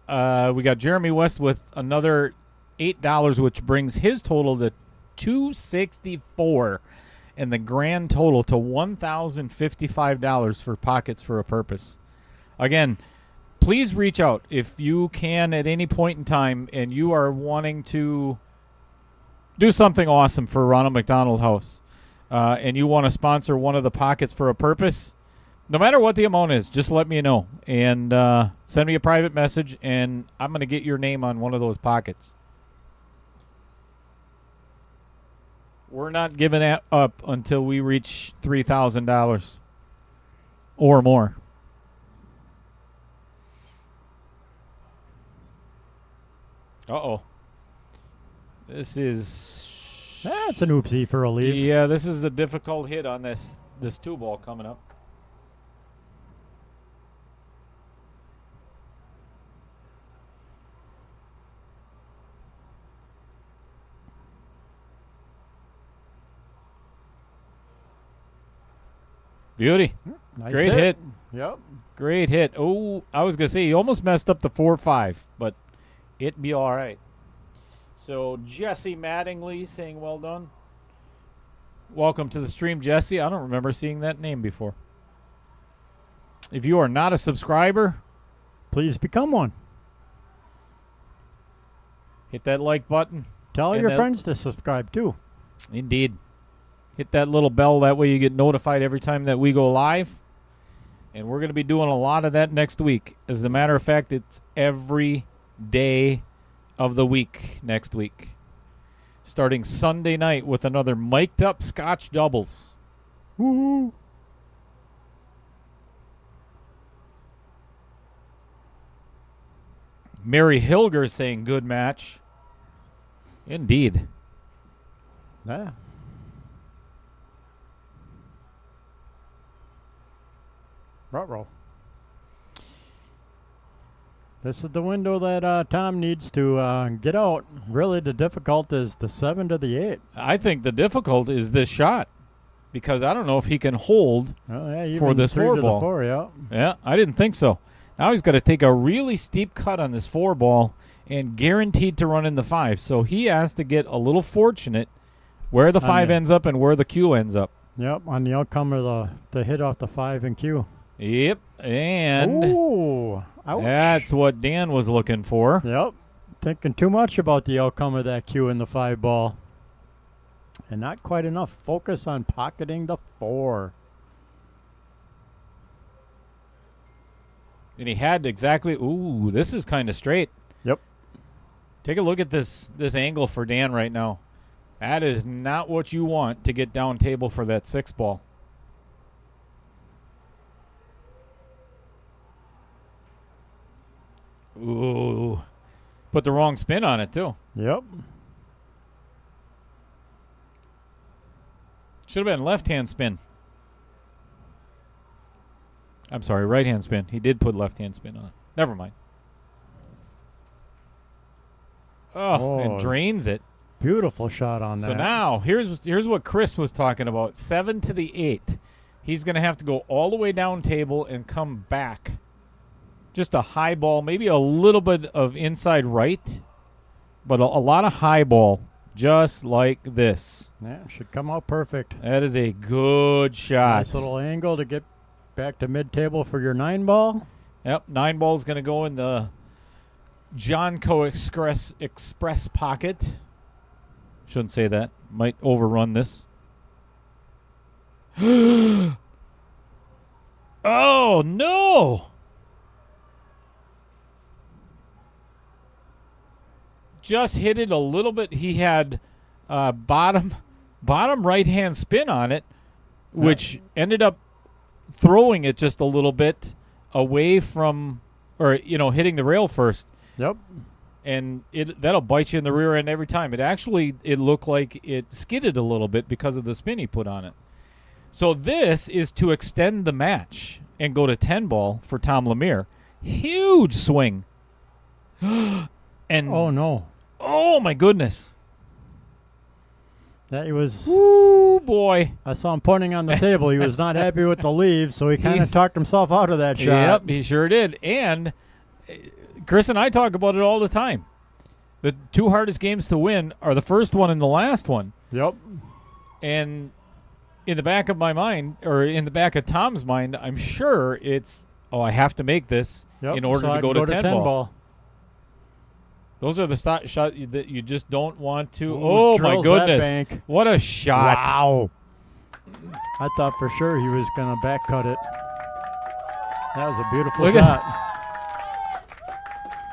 we got Jeremy West with another $8, which brings his total to $264 and the grand total to $1,055 for Pockets for a Purpose. Again, please reach out if you can at any point in time and you are wanting to do something awesome for Ronald McDonald House and you want to sponsor one of the Pockets for a Purpose. No matter what the amount is, just let me know and send me a private message, and I'm going to get your name on one of those pockets. We're not giving that up until we reach $3,000 or more. Uh-oh. This is... That's an oopsie for a leave. Yeah, this is a difficult hit on this 2-ball coming up. Beauty. Nice Great hit. Yep. Great hit. Oh, I was going to say, he almost messed up the 4-5, but it'd be all right. So, Jesse Mattingly saying well done. Welcome to the stream, Jesse. I don't remember seeing that name before. If you are not a subscriber, Please become one. hit that like button. Tell And your that- friends to subscribe too. Indeed. Hit that little bell. That way you get notified every time that we go live. And we're going to be doing a lot of that next week. As a matter of fact, it's every day of the week next week. starting Sunday night with another mic'd up Scotch doubles. Woo! Mary Hilger saying good match. Indeed. Yeah. Ruh-roh. This is the window that Tom needs to get out. Really, the difficult is the 7 to the 8. I think the difficult is this shot because I don't know if he can hold Oh, yeah, even for this 3 4 to ball. The 4, yeah. Yeah, I didn't think so. Now he's got to take a really steep cut on this 4 ball and guaranteed to run in the 5. So he has to get a little fortunate where the 5 ends up and where the Q ends up. Yep, on the outcome of the hit off the 5 and Q. Yep, and Ooh, ouch. that's what Dan was looking for. Yep, thinking too much about the outcome of that Q in the 5 ball. And not quite enough focus on pocketing the 4. And he had exactly, ooh, this is kind of straight. Yep. Take a look at this angle for Dan right now. That is not what you want to get down table for that 6 ball. Ooh. Put the wrong spin on it, too. Yep. Should have been left-hand spin. I'm sorry, right-hand spin. He did put left-hand spin on it. Never mind. Oh, and Oh. drains it. Beautiful shot on that. So now, here's what Chris was talking about. 7 to the 8. He's going to have to go all the way down table and come back. Just a high ball, maybe a little bit of inside right, but a lot of high ball, just like this. Yeah, should come out perfect. That is a good shot. Nice little angle to get back to mid-table for your 9 ball. Yep, 9 ball is going to go in the Johnco Express pocket. Shouldn't say that. Might overrun this. Oh, no. Just hit it a little bit. He had bottom right-hand spin on it, which ended up throwing it just a little bit away from, or, hitting the rail first. Yep. And that'll bite you in the rear end every time. It looked like it skidded a little bit because of the spin he put on it. So this is to extend the match and go to 10 ball for Tom Lemere. Huge swing. And Oh, no. oh my goodness. That he was. Ooh, boy. I saw him pointing on the table. He was not happy with the leave, so he kind of talked himself out of that shot. Yep, he sure did. And Chris and I talk about it all the time. The 2 hardest games to win are the first one and the last one. Yep. And in the back of my mind, or in the back of Tom's mind, I'm sure it's, I have to make this Yep. in order so to I go can to 10 ball. ball. Those are the shots that you just don't want to. Ooh, Oh, my drills that goodness. bank. What a shot. Wow. I thought for sure he was going to back cut it. That was a beautiful Look shot.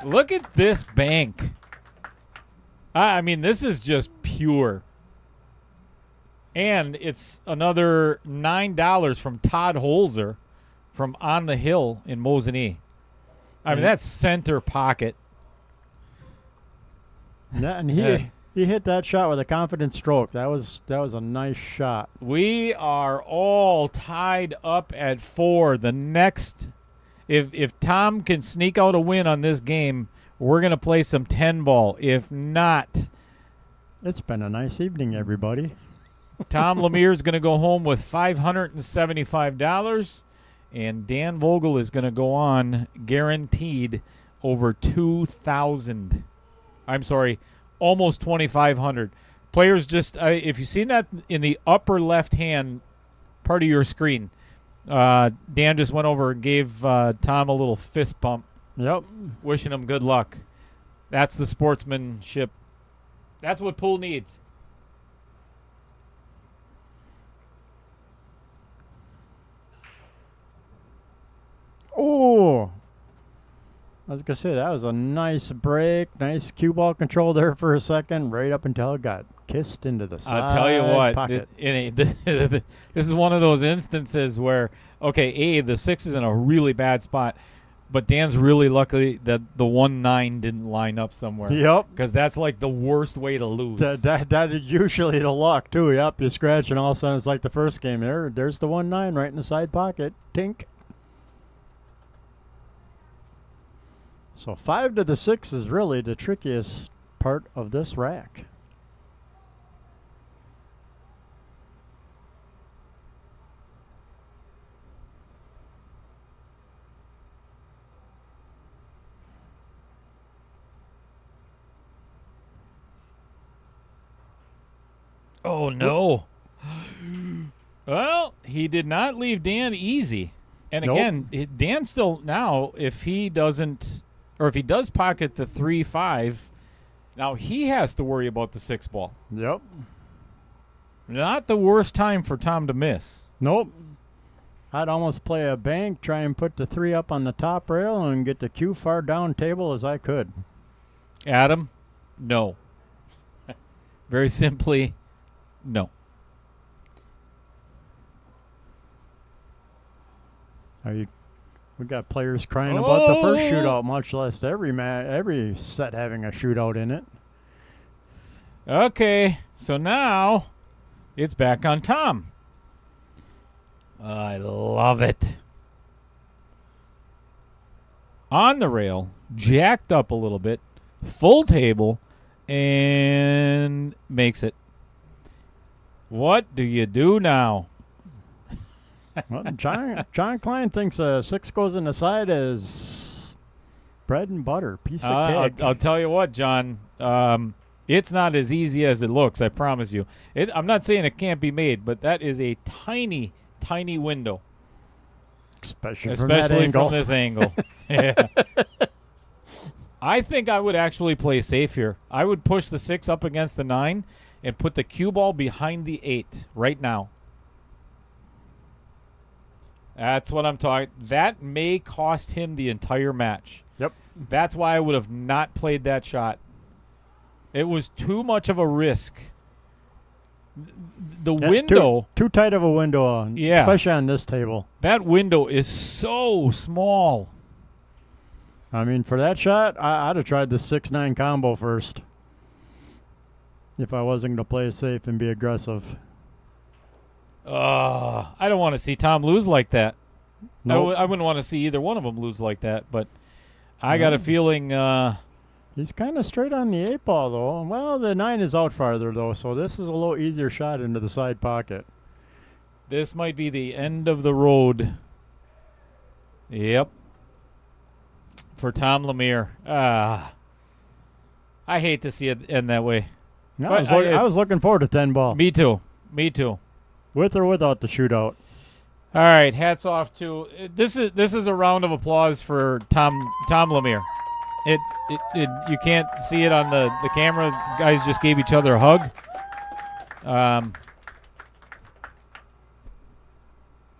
Look at this bank. I mean, this is just pure. And it's another $9 from Todd Holzer from On the Hill in Mosinee. I mean, that's center pocket. Yeah, and he hit that shot with a confident stroke. That was a nice shot. We are all tied up at 4. The next, if Tom can sneak out a win on this game, we're going to play some 10 ball. If not, It's been a nice evening, everybody. Tom Lemere is going to go home with $575, and Dan Vogel is going to go on guaranteed over $2,000. I'm sorry, almost $2,500. Players just, if you've seen that in the upper left-hand part of your screen, Dan just went over and gave Tom a little fist bump, Yep. wishing him good luck. That's the sportsmanship. That's what pool needs. Oh, I was going to say, that was a nice break. Nice cue ball control there for a second, right up until it got kissed into the side I'll tell you what, pocket. this is one of those instances where, okay, the 6 is in a really bad spot, but Dan's really lucky that the 1-9 didn't line up somewhere. Yep. Because that's like the worst way to lose. That is usually the luck, too. Yep, you scratch, and all of a sudden it's like the first game. There's the 1-9 right in the side pocket. Tink. So 5 to the 6 is really the trickiest part of this rack. Oh, no. Well, he did not leave Dan easy. And Nope. again, Dan still now, if he doesn't, or if he does pocket the 3-5, now he has to worry about the 6 ball. Yep. Not the worst time for Tom to miss. Nope. I'd almost play a bank, try and put the 3 up on the top rail and get the cue far down table as I could. Adam, no. Very simply, no. We got players crying about the first shootout, much less every set having a shootout in it. Okay, so now it's back on Tom. I love it. On the rail, jacked up a little bit, full table, and makes it. What do you do now? Well, John Klein thinks a 6 goes in the side as bread and butter, piece of cake. I'll tell you what, John. It's not as easy as it looks, I promise you. I'm not saying it can't be made, but that is a tiny, tiny window. Especially From this angle. Yeah. I think I would actually play safe here. I would push the 6 up against the 9 and put the cue ball behind the 8 right now. That's what I'm talking. That may cost him the entire match. Yep. That's why I would have not played that shot. It was too much of a risk. The window. Too tight of a window on, Yeah. especially on this table. That window is so small. I mean, for that shot, I'd have tried the 6-9 combo first if I wasn't going to play it safe and be aggressive. I don't want to see Tom lose like that. Nope. I wouldn't want to see either one of them lose like that, but I got a feeling He's kind of straight on the 8 ball, though. Well, the 9 is out farther, though, so this is a little easier shot into the side pocket. this might be the end of the road. Yep. For Tom Lemere. I hate to see it end that way. No, But I was looking forward to 10 ball. Me too. Me too. With or without the shootout. All right, hats off to this is a round of applause for Tom Lemere. You can't see it on the camera. Guys just gave each other a hug.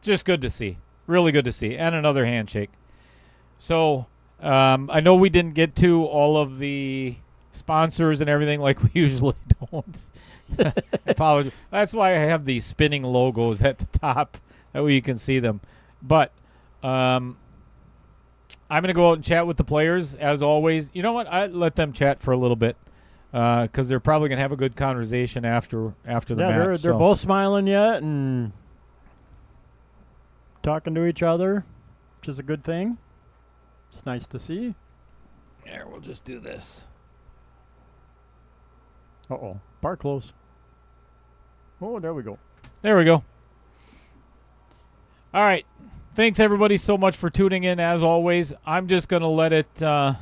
Just good to see. Really good to see. And another handshake. So I know we didn't get to all of the sponsors and everything like we usually don't. Apologize. That's why I have the spinning logos at the top. That way you can see them. But I'm going to go out and chat with the players, as always. You know what? I let them chat for a little bit because they're probably going to have a good conversation after the match. They're both smiling yet and talking to each other, which is a good thing. It's nice to see. There, we'll just do this. Uh-oh. Bar close. Oh, there we go. There we go. All right. Thanks everybody so much for tuning in. As always, I'm just gonna let it. I'm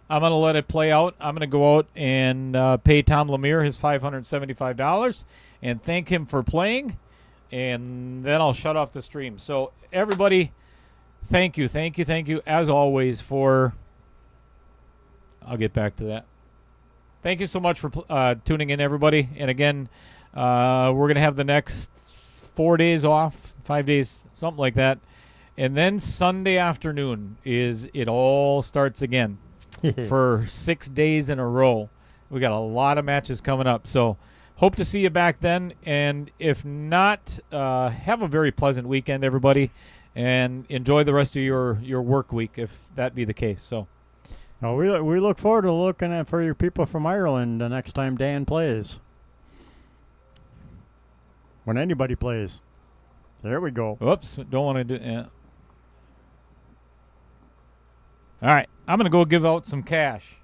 gonna let it play out. I'm gonna go out and pay Tom Lemere his $575 and thank him for playing, and then I'll shut off the stream. So everybody, thank you, as always for. I'll get back to that. Thank you so much for tuning in, everybody. And again, we're going to have the next 4 days off, 5 days, something like that. And then Sunday afternoon it all starts again for 6 days in a row. We got a lot of matches coming up. So hope to see you back then. And if not, have a very pleasant weekend, everybody. And enjoy the rest of your work week, if that be the case. So, we look forward to looking at for your people from Ireland the next time Dan plays. When anybody plays. There we go. whoops, don't want to do that. All right, I'm going to go give out some cash.